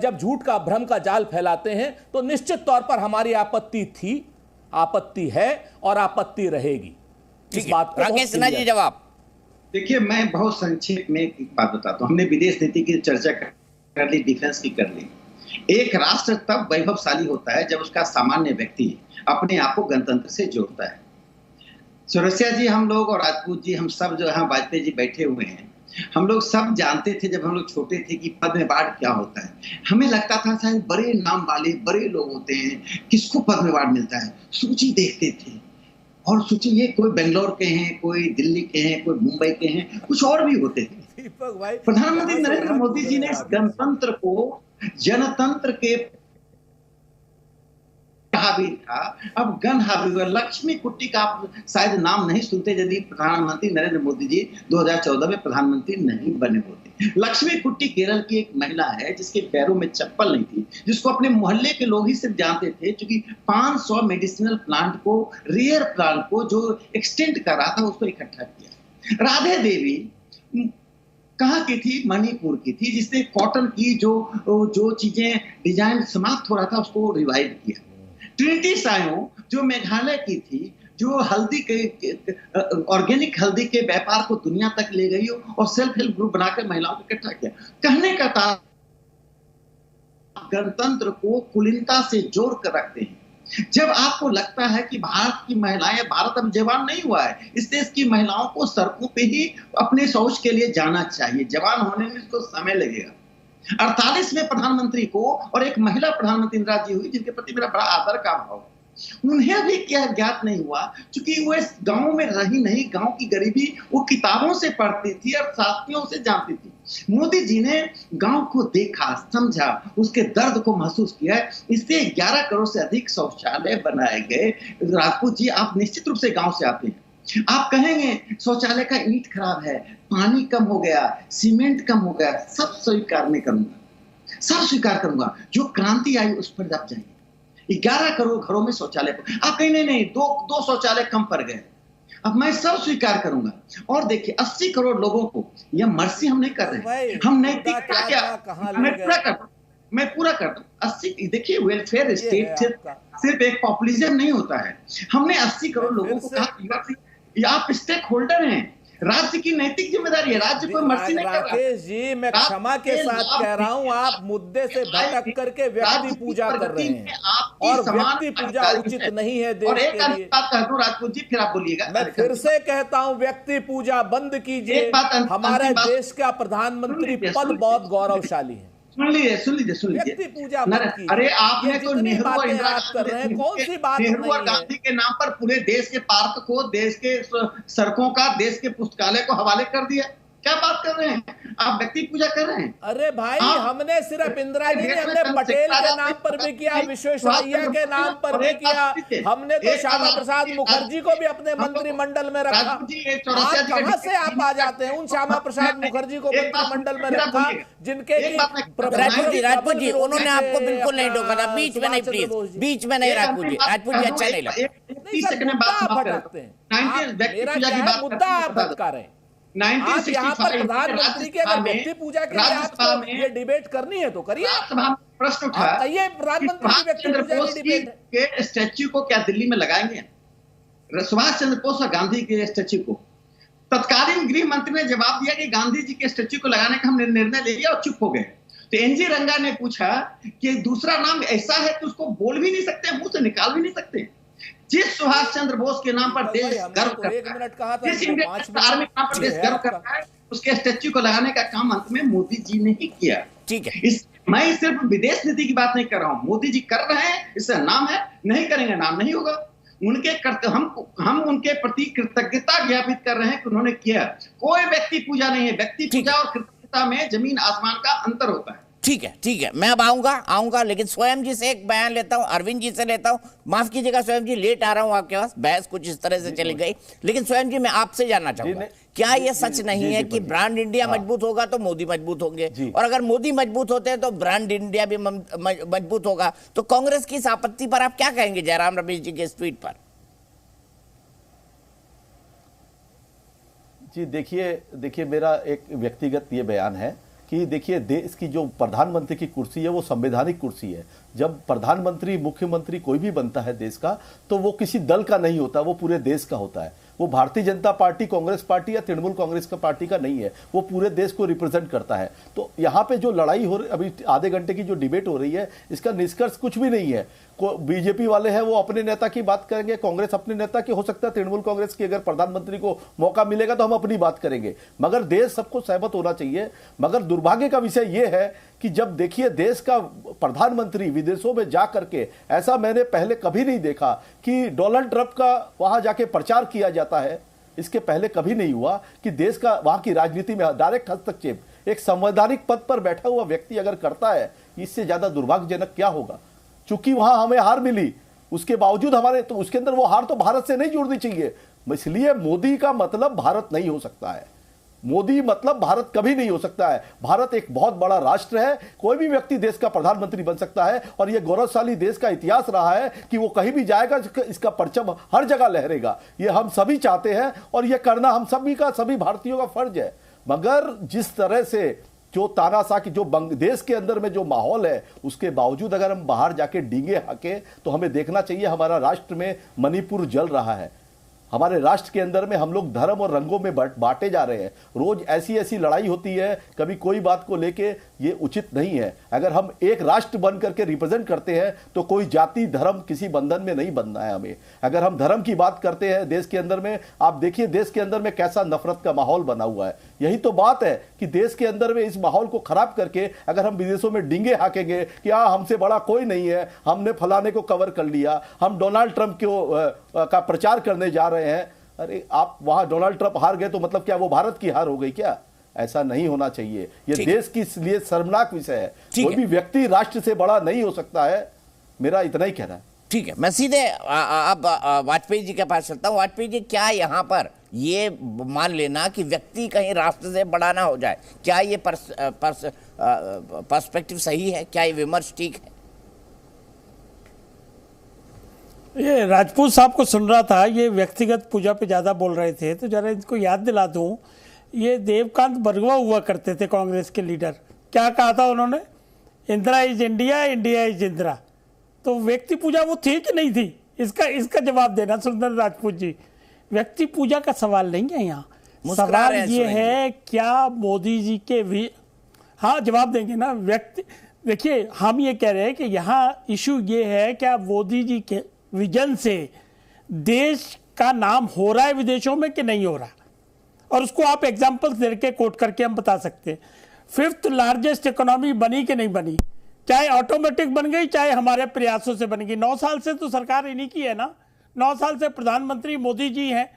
जब झूठ का भ्रम का जाल फैलाते हैं, तो निश्चित तौर पर हमारी आपत्ति थी, आपत्ति है और आपत्ति रहेगी। इस बात को राकेश सिन्हा जी जवाब। देखिए, मैं बहुत संक्षेप में एक बात बताता हूं। हमने विदेश नीति की चर्चा कर ली, डिफेंस की कर ली। एक राष्ट्र तब वैभवशाली होता है जब उसका सामान्य व्यक्ति अपने आप को गणतंत्र से जोड़ता है। चौरसिया जी, हम लोग और राजपूत जी, हम सब जो यहाँ वाजपेयी जी बैठे हुए हैं, हम लोग सब जानते थे जब हम लोग छोटे थे कि पद्म अवार्ड क्या होता है। हमें लगता था शायद बड़े नाम वाले बड़े लोग होते हैं, किसको पद्म अवार्ड मिलता है। सूची देखते थे और सोचिए, कोई बेंगलोर के हैं, कोई दिल्ली के हैं, कोई मुंबई के हैं, कुछ और भी होते थे। प्रधानमंत्री नरेंद्र मोदी जी ने इस गणतंत्र को जनतंत्र के हावी था, अब गण हावी हुआ। लक्ष्मी कुट्टी का आप शायद नाम नहीं सुनते यदि प्रधानमंत्री नरेंद्र मोदी जी 2014 में प्रधानमंत्री नहीं बने होते। लक्ष्मी कुट्टी केरल की एक महिला है जिसके पैरों में चप्पल नहीं थी, जिसको अपने मोहल्ले के लोग ही सिर्फ जानते थे, क्योंकि 500 मेडिसिनल प्लांट को, रेयर प्लांट को जो एक्सटेंड कर रहा था, उसको इकट्ठा किया। राधे देवी कहाँ की थी? मणिपुर की थी, जिसने कॉटन की जो चीजें डिजाइन समाप्त हो रहा था उसको रिवाइव किया। ट्रिनिटी सायो जो मेघालय की थी, जो हल्दी के ऑर्गेनिक हल्दी के व्यापार को दुनिया तक ले गई और सेल्फ हेल्प ग्रुप बनाकर महिलाओं को इकट्ठा किया। कहने का गणतंत्र को कुलीनता से जोड़ कर रखते हैं। जब आपको लगता है कि भारत की महिलाएं, भारत अब जवान नहीं हुआ है, इस देश की महिलाओं को सड़कों पे ही अपने शौच के लिए जाना चाहिए। जवान होने में इसको समय लगेगा। 48 में प्रधानमंत्री को और एक महिला प्रधानमंत्री इंदिरा जी हुई, जिनके प्रति मेरा बड़ा आदर का भाव। उन्हें भी क्या ज्ञात नहीं हुआ, क्योंकि वो इस गांव में रही नहीं। गांव की गरीबी वो किताबों से पढ़ती थी और शास्त्रियों से जानती थी। मोदी जी ने गांव को देखा, समझा, उसके दर्द को महसूस किया, इससे 11 करोड़ से अधिक शौचालय बनाए गए। राजपूत जी, आप निश्चित रूप से गांव से आते हैं, आप कहेंगे शौचालय का ईंट खराब है, पानी कम हो गया, सीमेंट कम हो गया। सब स्वीकार नहीं करूंगा, सब स्वीकार करूंगा। जो क्रांति आई उस पर आप जाइए। 11 करोड़ घरों में शौचालय, आप कहीं नहीं, दो शौचालय कम पड़ गए। अब मैं सब स्वीकार करूंगा। और देखिए, 80 करोड़ लोगों को, यह मर्सी हम नहीं कर रहे, हम नैतिकता क्या, मैं पूरा करता हूँ। 80, देखिए, वेलफेयर स्टेट सिर्फ एक पॉपुलिज्म नहीं होता है। हमने 80 करोड़ लोगों को कहा, आप स्टेक होल्डर हैं, राज्य की नैतिक जिम्मेदारी है, राज्य कोई मर्जी नहीं कर रहा। राकेश जी, मैं क्षमा के साथ कह रहा हूं, आप मुद्दे से भटक करके व्यक्ति पूजा कर रहे हैं और व्यक्ति पूजा उचित नहीं है देश के लिए। बात कह दूं राजपूत जी, फिर आप बोलिएगा। मैं फिर से कहता हूं, व्यक्ति पूजा बंद कीजिए। हमारे देश का प्रधानमंत्री पद बहुत गौरवशाली है। सुन लीजिए व्यक्ति पूजा मत कीजिए। अरे आपने तो नेहरू और इंदिरा कर रहे हैं, कौन सी बात नेहरू और गांधी के नाम पर पूरे देश के पार्क को, देश के सड़कों का, देश के पुस्तकालय को हवाले कर दिया। क्या बात कर रहे हैं आप? व्यक्ति पूजा कर रहे हैं। अरे भाई, हमने सिर्फ इंदिरा जी ने, हमने पटेल के नाम पर भी किया, विश्वेश्वरैया के नाम पर भी किया, हमने तो श्यामा प्रसाद मुखर्जी को भी अपने मंत्रिमंडल में रखा। आप कहां से आप आ जाते हैं? उन श्यामा प्रसाद मुखर्जी को मंत्रिमंडल में रखा जिनके राजपूत जी उन्होंने आपको बिल्कुल नहीं टोका था, बीच में नहीं, प्लीज बीच में नहीं राजपूत जी अच्छा नहीं लगता। मुद्दा आप भटका रहे हैं। आप यहाँ पर प्रधानमंत्री के अगर व्यक्ति पूजा के लिए आपको ये डिबेट करनी है तो करिए। प्रश्न उठा, ये प्रधानमंत्री व्यक्ति पूजा की डिबेट के स्टैच्यू को क्या दिल्ली में लगाएंगे? सुभाष चंद्र बोस और गांधी के स्टैच्यू को? तत्कालीन गृह मंत्री ने जवाब दिया कि गांधी जी के स्टैच्यू को लगाने का हमने निर्णय ले लिया और चुप हो गए। तो एनजी रंगा ने पूछा कि दूसरा नाम ऐसा है कि उसको बोल भी नहीं सकते, मुंह से निकाल भी नहीं सकते। जिस सुभाष चंद्र बोस के नाम पर देश गर्व करता है, जिस इंडियन आर्मी के नाम पर देश गर्व करता है, उसके स्टैच्यू को लगाने का काम अंत में मोदी जी ने ही किया। ठीक है, मैं सिर्फ विदेश नीति की बात नहीं कर रहा हूं, मोदी जी कर रहे हैं, इससे नाम है, नहीं करेंगे नाम नहीं होगा। हम उनके प्रति कृतज्ञता ज्ञापित कर रहे हैं कि उन्होंने किया। कोई व्यक्ति पूजा नहीं है, व्यक्ति पूजा और कृतज्ञता में जमीन आसमान का अंतर होता है। ठीक है, मैं अब आऊंगा लेकिन स्वयं जी से एक बयान लेता हूं, अरविंद जी से लेता हूं। माफ कीजिएगा स्वयं जी, लेट आ रहा हूं आपके पास, बहस कुछ इस तरह से चली गई, लेकिन स्वयं जी मैं आपसे जानना चाहूंगा, क्या यह सच नहीं है कि ब्रांड इंडिया मजबूत होगा तो मोदी मजबूत होंगे, और अगर मोदी मजबूत होते हैं तो ब्रांड इंडिया भी मजबूत होगा? तो कांग्रेस की इस आपत्ति पर आप क्या कहेंगे जयराम रमेश जी के इस ट्वीट पर? जी देखिए मेरा एक व्यक्तिगत ये बयान है कि देखिए, देश की जो प्रधानमंत्री की कुर्सी है वो संवैधानिक कुर्सी है। जब प्रधानमंत्री, मुख्यमंत्री कोई भी बनता है देश का, तो वो किसी दल का नहीं होता, वो पूरे देश का होता है। वो भारतीय जनता पार्टी, कांग्रेस पार्टी या तृणमूल कांग्रेस का पार्टी का नहीं है, वो पूरे देश को रिप्रेजेंट करता है। तो यहाँ पे जो लड़ाई हो रही, अभी आधे घंटे की जो डिबेट हो रही है, इसका निष्कर्ष कुछ भी नहीं है। बीजेपी वाले हैं वो अपने नेता की बात करेंगे, कांग्रेस अपने नेता की, हो सकता है तृणमूल कांग्रेस की अगर प्रधानमंत्री को मौका मिलेगा तो हम अपनी बात करेंगे, मगर देश सबको सहमत होना चाहिए। मगर दुर्भाग्य का विषय यह है कि जब देखिए देश का प्रधानमंत्री विदेशों में जा करके, ऐसा मैंने पहले कभी नहीं देखा कि डोनाल्ड ट्रंप का वहां जाके प्रचार किया जाता है। इसके पहले कभी नहीं हुआ कि देश का वहां की राजनीति में डायरेक्ट हस्तक्षेप एक संवैधानिक पद पर बैठा हुआ व्यक्ति अगर करता है, इससे ज्यादा दुर्भाग्यजनक क्या होगा? चूंकि वहां हमें हार मिली, उसके बावजूद हमारे, तो उसके अंदर वो हार तो भारत से नहीं जुड़नी चाहिए। इसलिए मोदी का मतलब भारत नहीं हो सकता है, मोदी मतलब भारत कभी नहीं हो सकता है। भारत एक बहुत बड़ा राष्ट्र है, कोई भी व्यक्ति देश का प्रधानमंत्री बन सकता है, और यह गौरवशाली देश का इतिहास रहा है कि वो कहीं भी जाएगा इसका परचम हर जगह लहरेगा। ये हम सभी चाहते हैं और यह करना हम सभी का, सभी भारतीयों का फर्ज है। मगर जिस तरह से जो तानाशाह की जो देश के अंदर में जो माहौल है, उसके बावजूद अगर हम बाहर जाके डींगे हाके, तो हमें देखना चाहिए हमारा राष्ट्र में मणिपुर जल रहा है। हमारे राष्ट्र के अंदर में हम लोग धर्म और रंगों में बांटे जा रहे हैं। रोज ऐसी लड़ाई होती है कभी कोई बात को लेके, ये उचित नहीं है। अगर हम एक राष्ट्र बन करके रिप्रेजेंट करते हैं तो कोई जाति धर्म किसी बंधन में नहीं बनना है हमें। अगर हम धर्म की बात करते हैं देश के अंदर में, आप देखिए देश के अंदर में कैसा नफरत का माहौल बना हुआ है। यही तो बात है कि देश के अंदर में इस माहौल को खराब करके अगर हम विदेशों में डींगे हाकेंगे कि हाँ हमसे बड़ा कोई नहीं है, हमने फलाने को कवर कर लिया, हम डोनाल्ड ट्रंप का प्रचार करने जा रहे हैं। अरे आप वहां डोनाल्ड ट्रंप हार गए तो मतलब क्या वो भारत की हार हो गई क्या? ऐसा नहीं होना चाहिए। ये देश के लिए शर्मनाक विषय है। कोई भी व्यक्ति राष्ट्र से बड़ा नहीं हो सकता है, मेरा इतना ही कहना है। ठीक है, मैं सीधे अब वाजपेयी जी के पास चलता हूँ। वाजपेयी जी, क्या यहाँ पर ये मान लेना कि व्यक्ति कहीं राष्ट्र से बड़ा ना हो जाए, क्या ये पर्सपेक्टिव सही है? क्या ये विमर्श ठीक है? ये राजपूत साहब को सुन रहा था, ये व्यक्तिगत पूजा पे ज़्यादा बोल रहे थे, तो जरा इनको याद दिला दूं, ये देवकांत बरगवा हुआ करते थे कांग्रेस के लीडर। क्या कहा था उन्होंने? Indira is India, India is Indira. तो व्यक्ति पूजा वो थी कि नहीं थी? इसका जवाब देना सुंदर राजपूत जी। व्यक्ति पूजा का सवाल नहीं है यहाँ। मुस्कुरा सवाल रहे हैं ये सुरेंद्र है, क्या मोदी जी के भी, हाँ जवाब देंगे ना व्यक्ति। देखिए हम ये कह रहे हैं कि यहाँ इशू ये है, क्या मोदी जी के विजन से देश का नाम हो रहा है विदेशों में कि नहीं हो रहा, और उसको आप एग्जाम्पल देके कोट करके हम बता सकते हैं। 5th लार्जेस्ट इकोनॉमी बनी कि नहीं बनी, चाहे ऑटोमेटिक बन गई चाहे हमारे प्रयासों से बन गई। 9 साल से तो सरकार इन्हीं की है ना, 9 साल से प्रधानमंत्री मोदी जी हैं,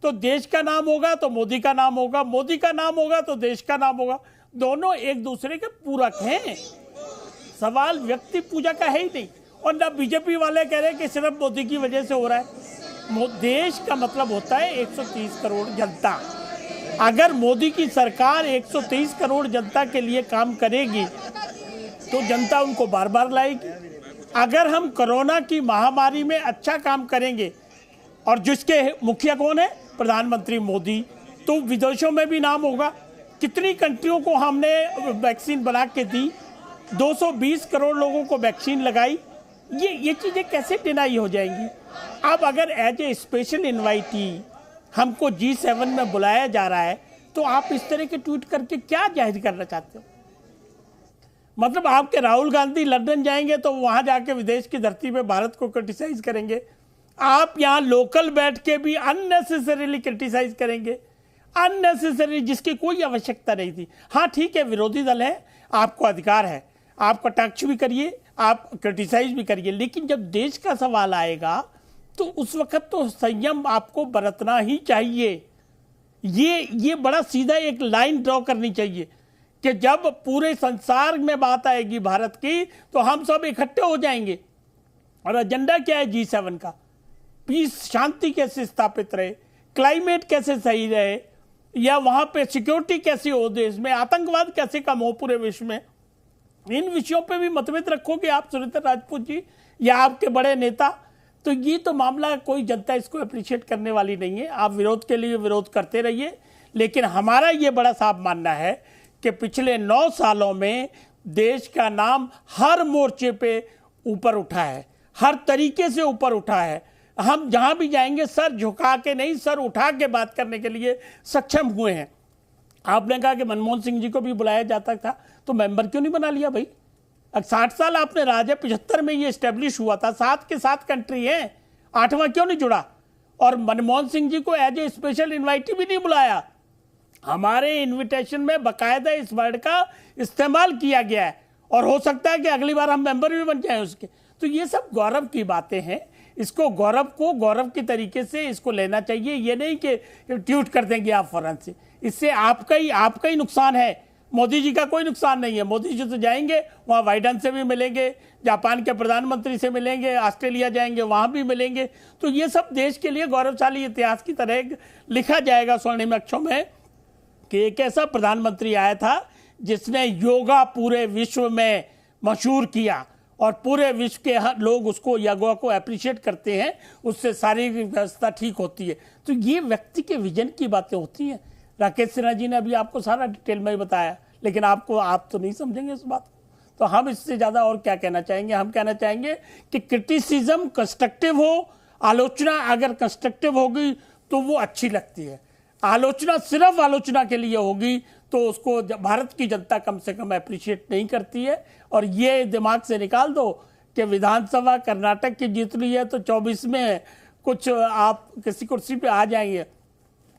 तो देश का नाम होगा तो मोदी का नाम होगा, मोदी का नाम होगा तो देश का नाम होगा, दोनों एक दूसरे के पूरक हैं। सवाल व्यक्ति पूजा का है ही नहीं। और ना बीजेपी वाले कह रहे हैं कि सिर्फ मोदी की वजह से हो रहा है। देश का मतलब होता है 130 करोड़ जनता। अगर मोदी की सरकार 123 करोड़ जनता के लिए काम करेगी तो जनता उनको बार बार लाएगी। अगर हम कोरोना की महामारी में अच्छा काम करेंगे, और जिसके मुखिया कौन है, प्रधानमंत्री मोदी, तो विदेशों में भी नाम होगा। कितनी कंट्रियों को हमने वैक्सीन बना के दी, 220 करोड़ लोगों को वैक्सीन लगाई। ये चीज़ें कैसे डिनाई हो जाएंगी। अब अगर एज ए स्पेशल इनवाइटी हमको G7 में बुलाया जा रहा है, तो आप इस तरह के ट्वीट करके क्या जाहिर करना चाहते हो? मतलब आपके राहुल गांधी लंदन जाएंगे तो वहां जाके विदेश की धरती पे भारत को क्रिटिसाइज करेंगे, आप यहाँ लोकल बैठ के भी अननेसेसरीली क्रिटिसाइज करेंगे, अननेसेसरी, जिसकी कोई आवश्यकता नहीं थी। हाँ ठीक है, विरोधी दल है, आपको अधिकार है, आप कटाक्ष भी करिए, आप क्रिटिसाइज भी करिए, लेकिन जब देश का सवाल आएगा तो उस वक्त तो संयम आपको बरतना ही चाहिए। ये बड़ा सीधा एक लाइन ड्रॉ करनी चाहिए कि जब पूरे संसार में बात आएगी भारत की तो हम सब इकट्ठे हो जाएंगे। और एजेंडा क्या है G7 का? पीस, शांति कैसे स्थापित रहे, क्लाइमेट कैसे सही रहे, या वहां पे सिक्योरिटी कैसी हो देश में, आतंकवाद कैसे कम हो पूरे विश्व में। इन विषयों पे भी मतभेद रखोगे आप सुरेंद्र राजपूत जी या आपके बड़े नेता, तो ये तो मामला कोई जनता इसको अप्रिशिएट करने वाली नहीं है। आप विरोध के लिए विरोध करते रहिए, लेकिन हमारा ये बड़ा साफ मानना है कि पिछले 9 सालों में देश का नाम हर मोर्चे पे ऊपर उठा है, हर तरीके से ऊपर उठा है। हम जहां भी जाएंगे सर झुका के नहीं, सर उठा के बात करने के लिए सक्षम हुए हैं। आपने कहा कि मनमोहन सिंह जी को भी बुलाया जाता था, तो मेंबर क्यों नहीं बना लिया भाई? 60 साल आपने राज है, 75 में ये स्टेब्लिश हुआ था, 7 के 7 कंट्री है, 8वां क्यों नहीं जुड़ा? और मनमोहन सिंह जी को एज ए स्पेशल इन्वाइटी भी नहीं बुलाया। हमारे इन्विटेशन में बाकायदा इस वर्ड का इस्तेमाल किया गया है, और हो सकता है कि अगली बार हम मेंबर भी बन जाएं उसके। तो ये सब गौरव की बातें हैं, इसको गौरव के तरीके से इसको लेना चाहिए। ये नहीं कि ट्वीट कर देंगे आप फौरन से, इससे आपका ही नुकसान है, मोदी जी का कोई नुकसान नहीं है। मोदी जी तो जाएंगे, वहाँ बाइडेन से भी मिलेंगे, जापान के प्रधानमंत्री से मिलेंगे, ऑस्ट्रेलिया जाएंगे वहाँ भी मिलेंगे। तो ये सब देश के लिए गौरवशाली इतिहास की तरह लिखा जाएगा स्वर्णिम अक्षरों में कि एक ऐसा प्रधानमंत्री आया था जिसने योगा पूरे विश्व में मशहूर किया, और पूरे विश्व के लोग उसको योगा को अप्रिशिएट करते हैं, उससे शारीरिक व्यवस्था ठीक होती है। तो ये व्यक्ति के विजन की बातें होती हैं। राकेश सिन्हा जी ने अभी आपको सारा डिटेल में ही बताया, लेकिन आप तो नहीं समझेंगे इस बात को। तो हम इससे ज़्यादा और क्या कहना चाहेंगे? हम कहना चाहेंगे कि क्रिटिसिज्म कंस्ट्रक्टिव हो, आलोचना अगर कंस्ट्रक्टिव होगी तो वो अच्छी लगती है। आलोचना सिर्फ आलोचना के लिए होगी तो उसको भारत की जनता कम से कम अप्रिशिएट नहीं करती है। और ये दिमाग से निकाल दो कि विधानसभा कर्नाटक की जीत रही है तो 24 में कुछ आप किसी कुर्सी पे आ जाएंगे,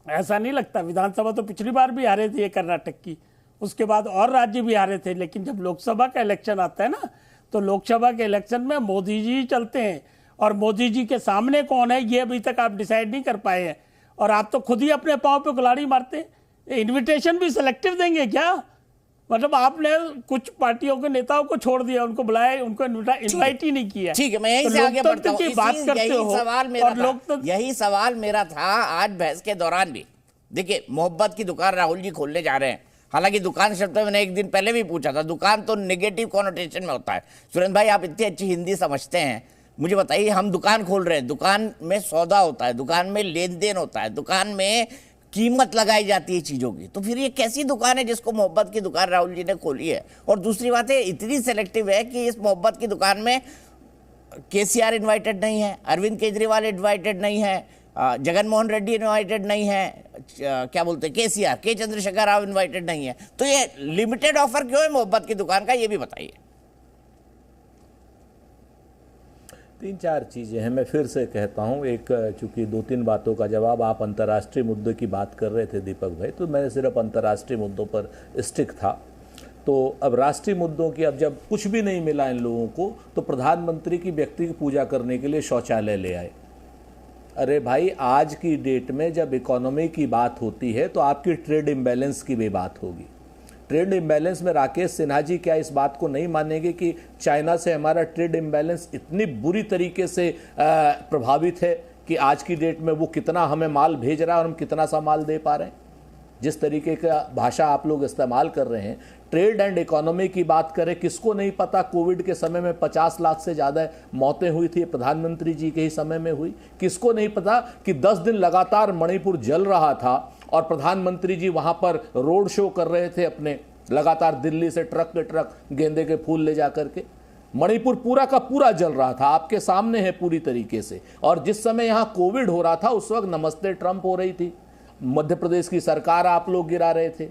ऐसा नहीं लगता। विधानसभा तो पिछली बार भी हारे थे कर्नाटक की, उसके बाद और राज्य भी हारे थे, लेकिन जब लोकसभा का इलेक्शन आता है ना, तो लोकसभा के इलेक्शन में मोदी जी चलते हैं, और मोदी जी के सामने कौन है ये अभी तक आप डिसाइड नहीं कर पाए हैं। और आप तो खुद ही अपने पाँव पे कुल्हाड़ी मारते हैं। इन्विटेशन भी सिलेक्टिव देंगे क्या? मतलब आपने कुछ पार्टियों के नेताओं को छोड़ दिया, उनको बुलाया, उनको इनवाइट ही नहीं किया। ठीक है, मैं यहीं से आगे बढ़ता हूं। यही सवाल मेरा था आज बहस के दौरान भी। देखिए, मोहब्बत की दुकान राहुल जी खोलने जा रहे हैं। हालांकि दुकान शब्द मैंने एक दिन पहले भी पूछा था, दुकान तो नेगेटिव कॉनोटेशन में होता है। सुरेंद्र भाई, आप इतनी अच्छी हिंदी समझते हैं, मुझे बताइए, हम दुकान खोल रहे हैं, दुकान में सौदा होता है, दुकान में लेन देन होता है, दुकान में कीमत लगाई जाती है चीज़ों की, तो फिर ये कैसी दुकान है जिसको मोहब्बत की दुकान राहुल जी ने खोली है? और दूसरी बात है, इतनी सेलेक्टिव है कि इस मोहब्बत की दुकान में केसीआर इन्वाइटेड नहीं है, अरविंद केजरीवाल इन्वाइटेड नहीं है, जगन मोहन रेड्डी इन्वाइटेड नहीं है, क्या बोलते हैं केसीआर के चंद्रशेखर राव इनवाइटेड नहीं है, तो ये लिमिटेड ऑफर क्यों है मोहब्बत की दुकान का, ये भी बताइए। 3-4 चीज़ें हैं, मैं फिर से कहता हूं। एक, चूंकि 2-3 बातों का जवाब, आप अंतर्राष्ट्रीय मुद्दों की बात कर रहे थे दीपक भाई, तो मैं सिर्फ अंतर्राष्ट्रीय मुद्दों पर स्टिक था। तो अब राष्ट्रीय मुद्दों की, अब जब कुछ भी नहीं मिला इन लोगों को, तो प्रधानमंत्री की व्यक्ति की पूजा करने के लिए शौचालय ले आए। अरे भाई, आज की डेट में जब इकोनॉमी की बात होती है तो आपकी ट्रेड इम्बैलेंस की भी बात होगी। ट्रेड इम्बैलेंस में राकेश सिन्हा जी क्या इस बात को नहीं मानेंगे कि चाइना से हमारा ट्रेड इम्बैलेंस इतनी बुरी तरीके से प्रभावित है कि आज की डेट में वो कितना हमें माल भेज रहा है और हम कितना सा माल दे पा रहे हैं। जिस तरीके का भाषा आप लोग इस्तेमाल कर रहे हैं, ट्रेड एंड इकोनॉमी की बात करें, किसको नहीं पता कोविड के समय में 50 लाख से ज़्यादा मौतें हुई थी, प्रधानमंत्री जी के ही समय में हुई। किसको नहीं पता कि 10 दिन लगातार मणिपुर जल रहा था और प्रधानमंत्री जी वहां पर रोड शो कर रहे थे अपने, लगातार दिल्ली से ट्रक के ट्रक गेंदे के फूल ले जा करके। मणिपुर पूरा का पूरा जल रहा था, आपके सामने है पूरी तरीके से। और जिस समय यहां कोविड हो रहा था उस वक्त नमस्ते ट्रंप हो रही थी, मध्य प्रदेश की सरकार आप लोग गिरा रहे थे।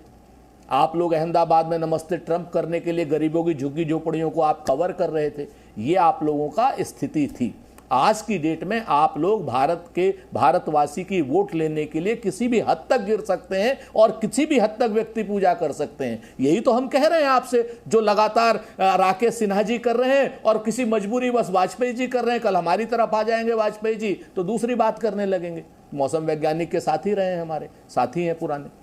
आप लोग अहमदाबाद में नमस्ते ट्रंप करने के लिए गरीबों की झुग्गी झोपड़ियों को आप कवर कर रहे थे। ये आप लोगों का स्थिति थी। आज की डेट में आप लोग भारतवासी की वोट लेने के लिए किसी भी हद तक गिर सकते हैं और किसी भी हद तक व्यक्ति पूजा कर सकते हैं। यही तो हम कह रहे हैं आपसे, जो लगातार राकेश सिन्हा जी कर रहे हैं और किसी मजबूरी बस वाजपेयी जी कर रहे हैं। कल हमारी तरफ आ जाएंगे वाजपेयी जी तो दूसरी बात करने लगेंगे। मौसम वैज्ञानिक के साथी रहे हैं, हमारे साथी हैं पुराने।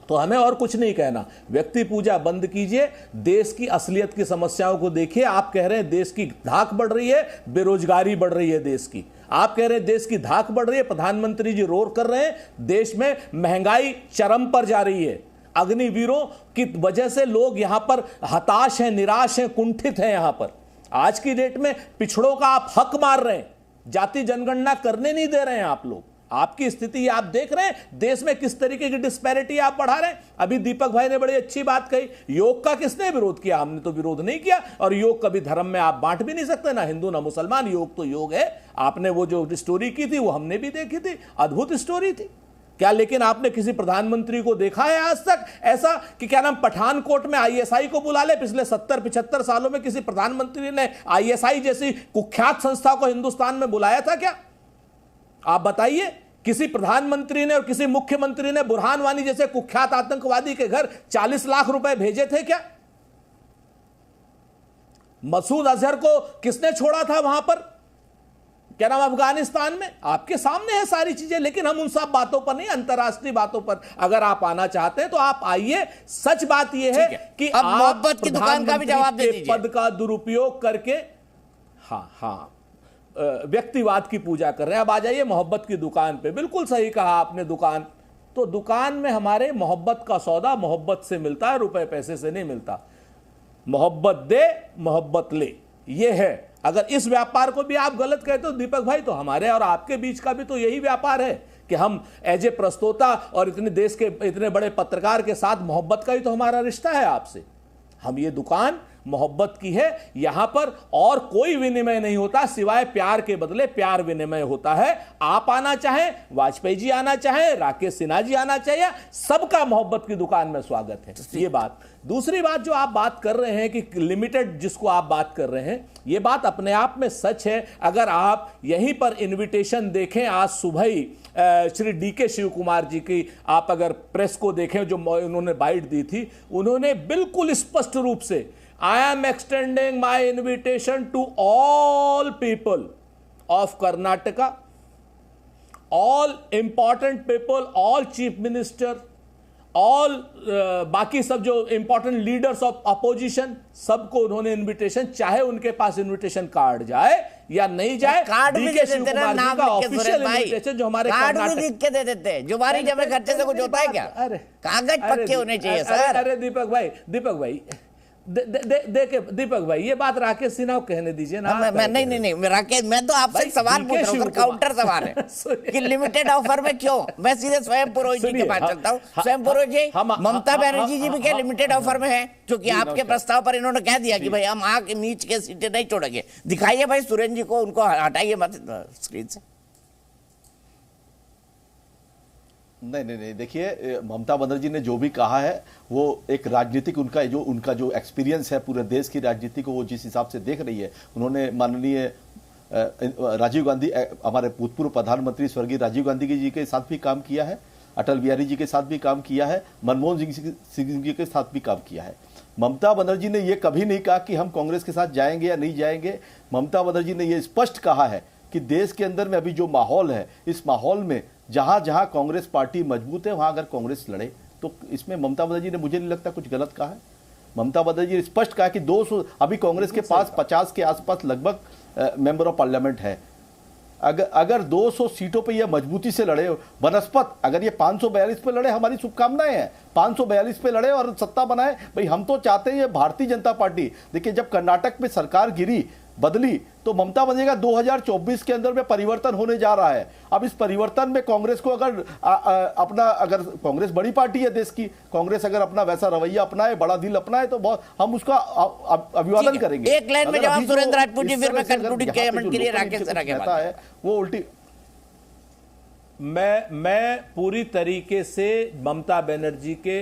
तो हमें और कुछ नहीं कहना, व्यक्ति पूजा बंद कीजिए, देश की असलियत की समस्याओं को देखिए। आप कह रहे हैं देश की धाक बढ़ रही है, बेरोजगारी बढ़ रही है देश की। आप कह रहे हैं देश की धाक बढ़ रही है, प्रधानमंत्री जी रोर कर रहे हैं, देश में महंगाई चरम पर जा रही है। अग्निवीरों की वजह से लोग यहां पर हताश हैं, निराश हैं, कुंठित हैं। यहां पर आज की डेट में पिछड़ों का आप हक मार रहे हैं, जाति जनगणना करने नहीं दे रहे हैं आप लोग। आपकी स्थिति आप देख रहे हैं, देश में किस तरीके की डिस्पैरिटी आप बढ़ा रहे हैं। अभी दीपक भाई ने बड़ी अच्छी बात कही, योग का किसने विरोध किया? हमने तो विरोध नहीं किया। और योग कभी धर्म में आप बांट भी नहीं सकते, ना हिंदू ना मुसलमान, योग तो योग है। आपने वो जो स्टोरी की थी वो हमने भी देखी थी, अद्भुत स्टोरी थी क्या? लेकिन आपने किसी प्रधानमंत्री को देखा है आज तक ऐसा कि क्या नाम पठानकोट में आईएसआई को बुला ले? पिछले 70-75 सालों में किसी प्रधानमंत्री ने आईएसआई जैसी कुख्यात संस्था को हिंदुस्तान में बुलाया था क्या? आप बताइए। किसी प्रधानमंत्री ने और किसी मुख्यमंत्री ने बुरहान वानी जैसे कुख्यात आतंकवादी के घर 40 लाख रुपए भेजे थे क्या? मसूद अजहर को किसने छोड़ा था वहां पर, क्या नाम, अफगानिस्तान में? आपके सामने है सारी चीजें। लेकिन हम उन सब बातों पर नहीं, अंतर्राष्ट्रीय बातों पर अगर आप आना चाहते हैं तो आप आइए। सच बात यह है कि अब आप मोहब्बत की दुकान का भी जवाब दे दीजिए। पद का दुरुपयोग करके हाँ व्यक्तिवाद की पूजा कर रहे हैं। अब आ जाइए मोहब्बत की दुकान पे। बिल्कुल सही कहा आपने, दुकान तो दुकान में हमारे मोहब्बत का सौदा मोहब्बत से मिलता है, रुपए पैसे से नहीं मिलता। मोहब्बत दे मोहब्बत ले, ये है। अगर इस व्यापार को भी आप गलत कहते हो दीपक भाई, तो हमारे और आपके बीच का भी तो यही व्यापार है कि हम एज ए प्रस्तोता और इतने देश के इतने बड़े पत्रकार के साथ मोहब्बत का ही तो हमारा रिश्ता है आपसे। हम ये दुकान मोहब्बत की है, यहां पर और कोई विनिमय नहीं होता सिवाय प्यार के बदले प्यार विनिमय होता है। आप आना चाहें, वाजपेयी जी आना चाहें, राकेश सिन्हा जी आना चाहिए, सबका मोहब्बत की दुकान में स्वागत है। ये बात। दूसरी बात जो आप बात कर रहे हैं कि लिमिटेड, जिसको आप बात कर रहे हैं, यह बात अपने आप में सच है। अगर आप यहीं पर इन्विटेशन देखें, आज सुबह ही श्री डीके शिव कुमार जी की आप अगर प्रेस को देखें जो उन्होंने बाइट दी थी, उन्होंने बिल्कुल स्पष्ट रूप से I am extending my invitation to all people of Karnataka, all important people, all chief minister, all बाकी सब जो important leaders of opposition, सबको उन्होंने इन्विटेशन, चाहे उनके पास इन्विटेशन कार्ड जाए या नहीं जाए, कार्ड भी दे देते हैं, नाम लिख के ऑफिशियल इन्विटेशन जो हमारे कार्ड भी लिख के दे देते हैं। जुबानी जमे खर्चे से कुछ होता है क्या? अरे कागज पक्के होने चाहिए सर। अरे दीपक भाई दीपक भाई ये बात राकेश सिन्हा को कहने दीजिए ना। मैं नहीं राकेश, मैं तो आपसे सवाल पूछ रहा हूँ, काउंटर सवाल है कि लिमिटेड ऑफर में क्यों? मैं सीधे स्वयं पुरोहित जी के पास चलता हूँ। स्वयं पुरोहित जी, ममता बनर्जी जी भी क्या लिमिटेड ऑफर में है? क्योंकि आपके प्रस्ताव पर इन्होंने कह दिया कि भाई हम आगे नीच के सीटें नहीं छोड़ेंगे। दिखाइए भाई सुरेंद्र जी को, उनको हटाइए मत स्क्रीन से। नहीं, देखिए ममता बनर्जी ने जो भी कहा है वो एक राजनीतिक उनका जो एक्सपीरियंस है पूरे देश की राजनीति को वो जिस हिसाब से देख रही है, उन्होंने माननीय राजीव गांधी, हमारे भूतपूर्व प्रधानमंत्री स्वर्गीय राजीव गांधी जी के साथ भी काम किया है, अटल बिहारी जी के साथ भी काम किया है, मनमोहन सिंह जी के साथ भी काम किया है। ममता बनर्जी ने यह कभी नहीं कहा कि हम कांग्रेस के साथ जाएंगे या नहीं जाएंगे। ममता बनर्जी ने यह स्पष्ट कहा है कि देश के अंदर में अभी जो माहौल है, इस माहौल में जहां जहां कांग्रेस पार्टी मजबूत है वहां अगर कांग्रेस लड़े तो इसमें ममता बनर्जी ने मुझे नहीं लगता कुछ गलत कहा है। ममता बनर्जी ने स्पष्ट कहा कि 200 अभी कांग्रेस के पास 50 के आसपास लगभग मेंबर ऑफ पार्लियामेंट है। अगर 200 सीटों पे ये मजबूती से लड़े, बनस्पत अगर ये 542 पे लड़े, हमारी शुभकामनाएं हैं, 542 पे लड़े और सत्ता बनाए। भाई हम तो चाहते हैं ये भारतीय जनता पार्टी, देखिए जब कर्नाटक में सरकार गिरी, बदली, तो ममता बनेगा 2024 के अंदर में परिवर्तन होने जा रहा है। अब इस परिवर्तन में कांग्रेस को अगर कांग्रेस बड़ी पार्टी है देश की, कांग्रेस अगर अपना वैसा रवैया अपनाए, बड़ा दिल अपनाए तो हम उसका अभिवादन करेंगे। एक लाइन में जवाब सुरेंद्र राजपूत जी, फिर मैं कंक्लूडिंग के लिए राकेश सर आगे बात है वो उल्टी। मैं पूरी तरीके से ममता बनर्जी के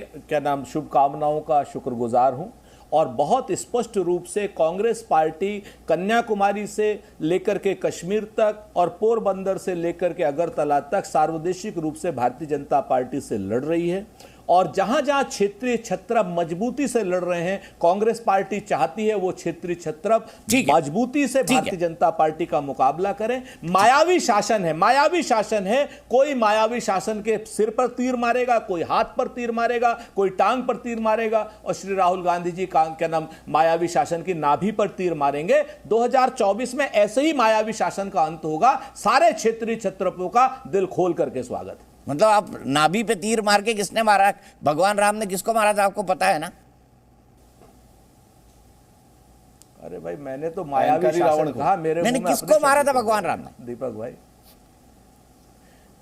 शुभकामनाओं का शुक्रगुजार हूं और बहुत स्पष्ट रूप से कांग्रेस पार्टी कन्याकुमारी से लेकर के कश्मीर तक और पोरबंदर से लेकर के अगरतला तक सार्वदेशिक रूप से भारतीय जनता पार्टी से लड़ रही है और जहां जहां क्षेत्रीय छत्रप मजबूती से लड़ रहे हैं, कांग्रेस पार्टी चाहती है वो क्षेत्रीय छत्रप मजबूती से भारतीय जनता पार्टी का मुकाबला करें। मायावी शासन है, कोई मायावी शासन के सिर पर तीर मारेगा, कोई हाथ पर तीर मारेगा, कोई टांग पर तीर मारेगा और श्री राहुल गांधी जी मायावी शासन की नाभि पर तीर मारेंगे। 2024 में ऐसे ही मायावी शासन का अंत होगा। सारे क्षेत्रीय छत्रपों का दिल खोल करके स्वागत। मतलब आप नाभि पे तीर मार के किसने मारा? भगवान राम ने किसको मारा था आपको पता है ना? अरे भाई मैंने तो मायावी शासन कहा, मेरे मैंने किसको मारा था भगवान राम ने? दीपक भाई,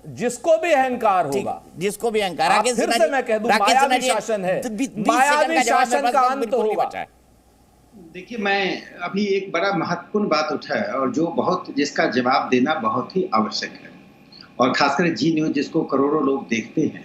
जिसको भी अहंकार होगा, जिसको भी अहंकार, फिर से मैं कह दूं मायावी शासन है, मायावी शासन का अंत होगा। देखिए मैं अभी एक बड़ा महत्वपूर्ण बात उठाया और जिसका जवाब देना बहुत ही आवश्यक है और खासकर जी न्यूज जिसको करोड़ों लोग देखते हैं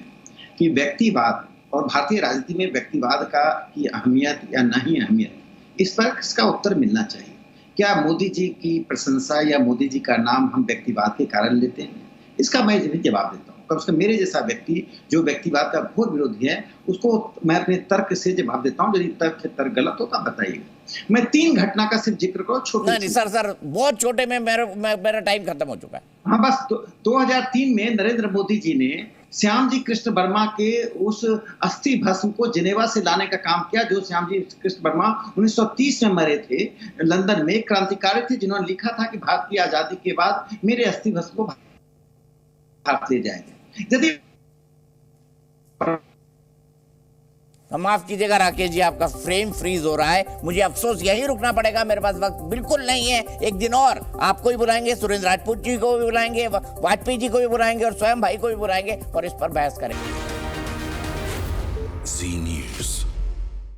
कि व्यक्तिवाद और भारतीय राजनीति में व्यक्तिवाद की अहमियत या नहीं अहमियत, इस पर इसका उत्तर मिलना चाहिए। क्या मोदी जी की प्रशंसा या मोदी जी का नाम हम व्यक्तिवाद के कारण लेते हैं? इसका मैं जवाब देता हूँ। कम से कम मेरे जैसा व्यक्ति जो व्यक्तिवाद का घोर विरोधी है उसको मैं अपने तर्क से जवाब देता हूँ। यदि तर्क गलत हो तो आप बताइएगा। मैं 3 घटना का सिर्फ जिक्र करो, छोटे नहीं सर बहुत छोटे में मेरा टाइम खत्म हो चुका है। हाँ बस 2003 में नरेंद्र मोदी जी ने श्याम जी कृष्ण वर्मा के उस अस्थि भस्म को जिनेवा से लाने का काम किया। जो श्याम जी कृष्ण वर्मा 1930 में मरे थे लंदन में, क्रांतिकारी थे जिन्होंने लिखा था कि भारत की आजादी के बाद मेरे अस्थि भस्म को भारत ले जाएंगे। यदि माफ कीजिएगा राकेश जी, आपका फ्रेम फ्रीज हो रहा है, मुझे अफसोस यही रुकना पड़ेगा, मेरे पास वक्त बिल्कुल नहीं है। एक दिन और आपको भी बुलाएंगे, सुरेंद्र राजपूत जी को भी बुलाएंगे, वाजपेयी जी को भी बुलाएंगे और स्वयं भाई को भी बुलाएंगे और इस पर बहस करेंगे।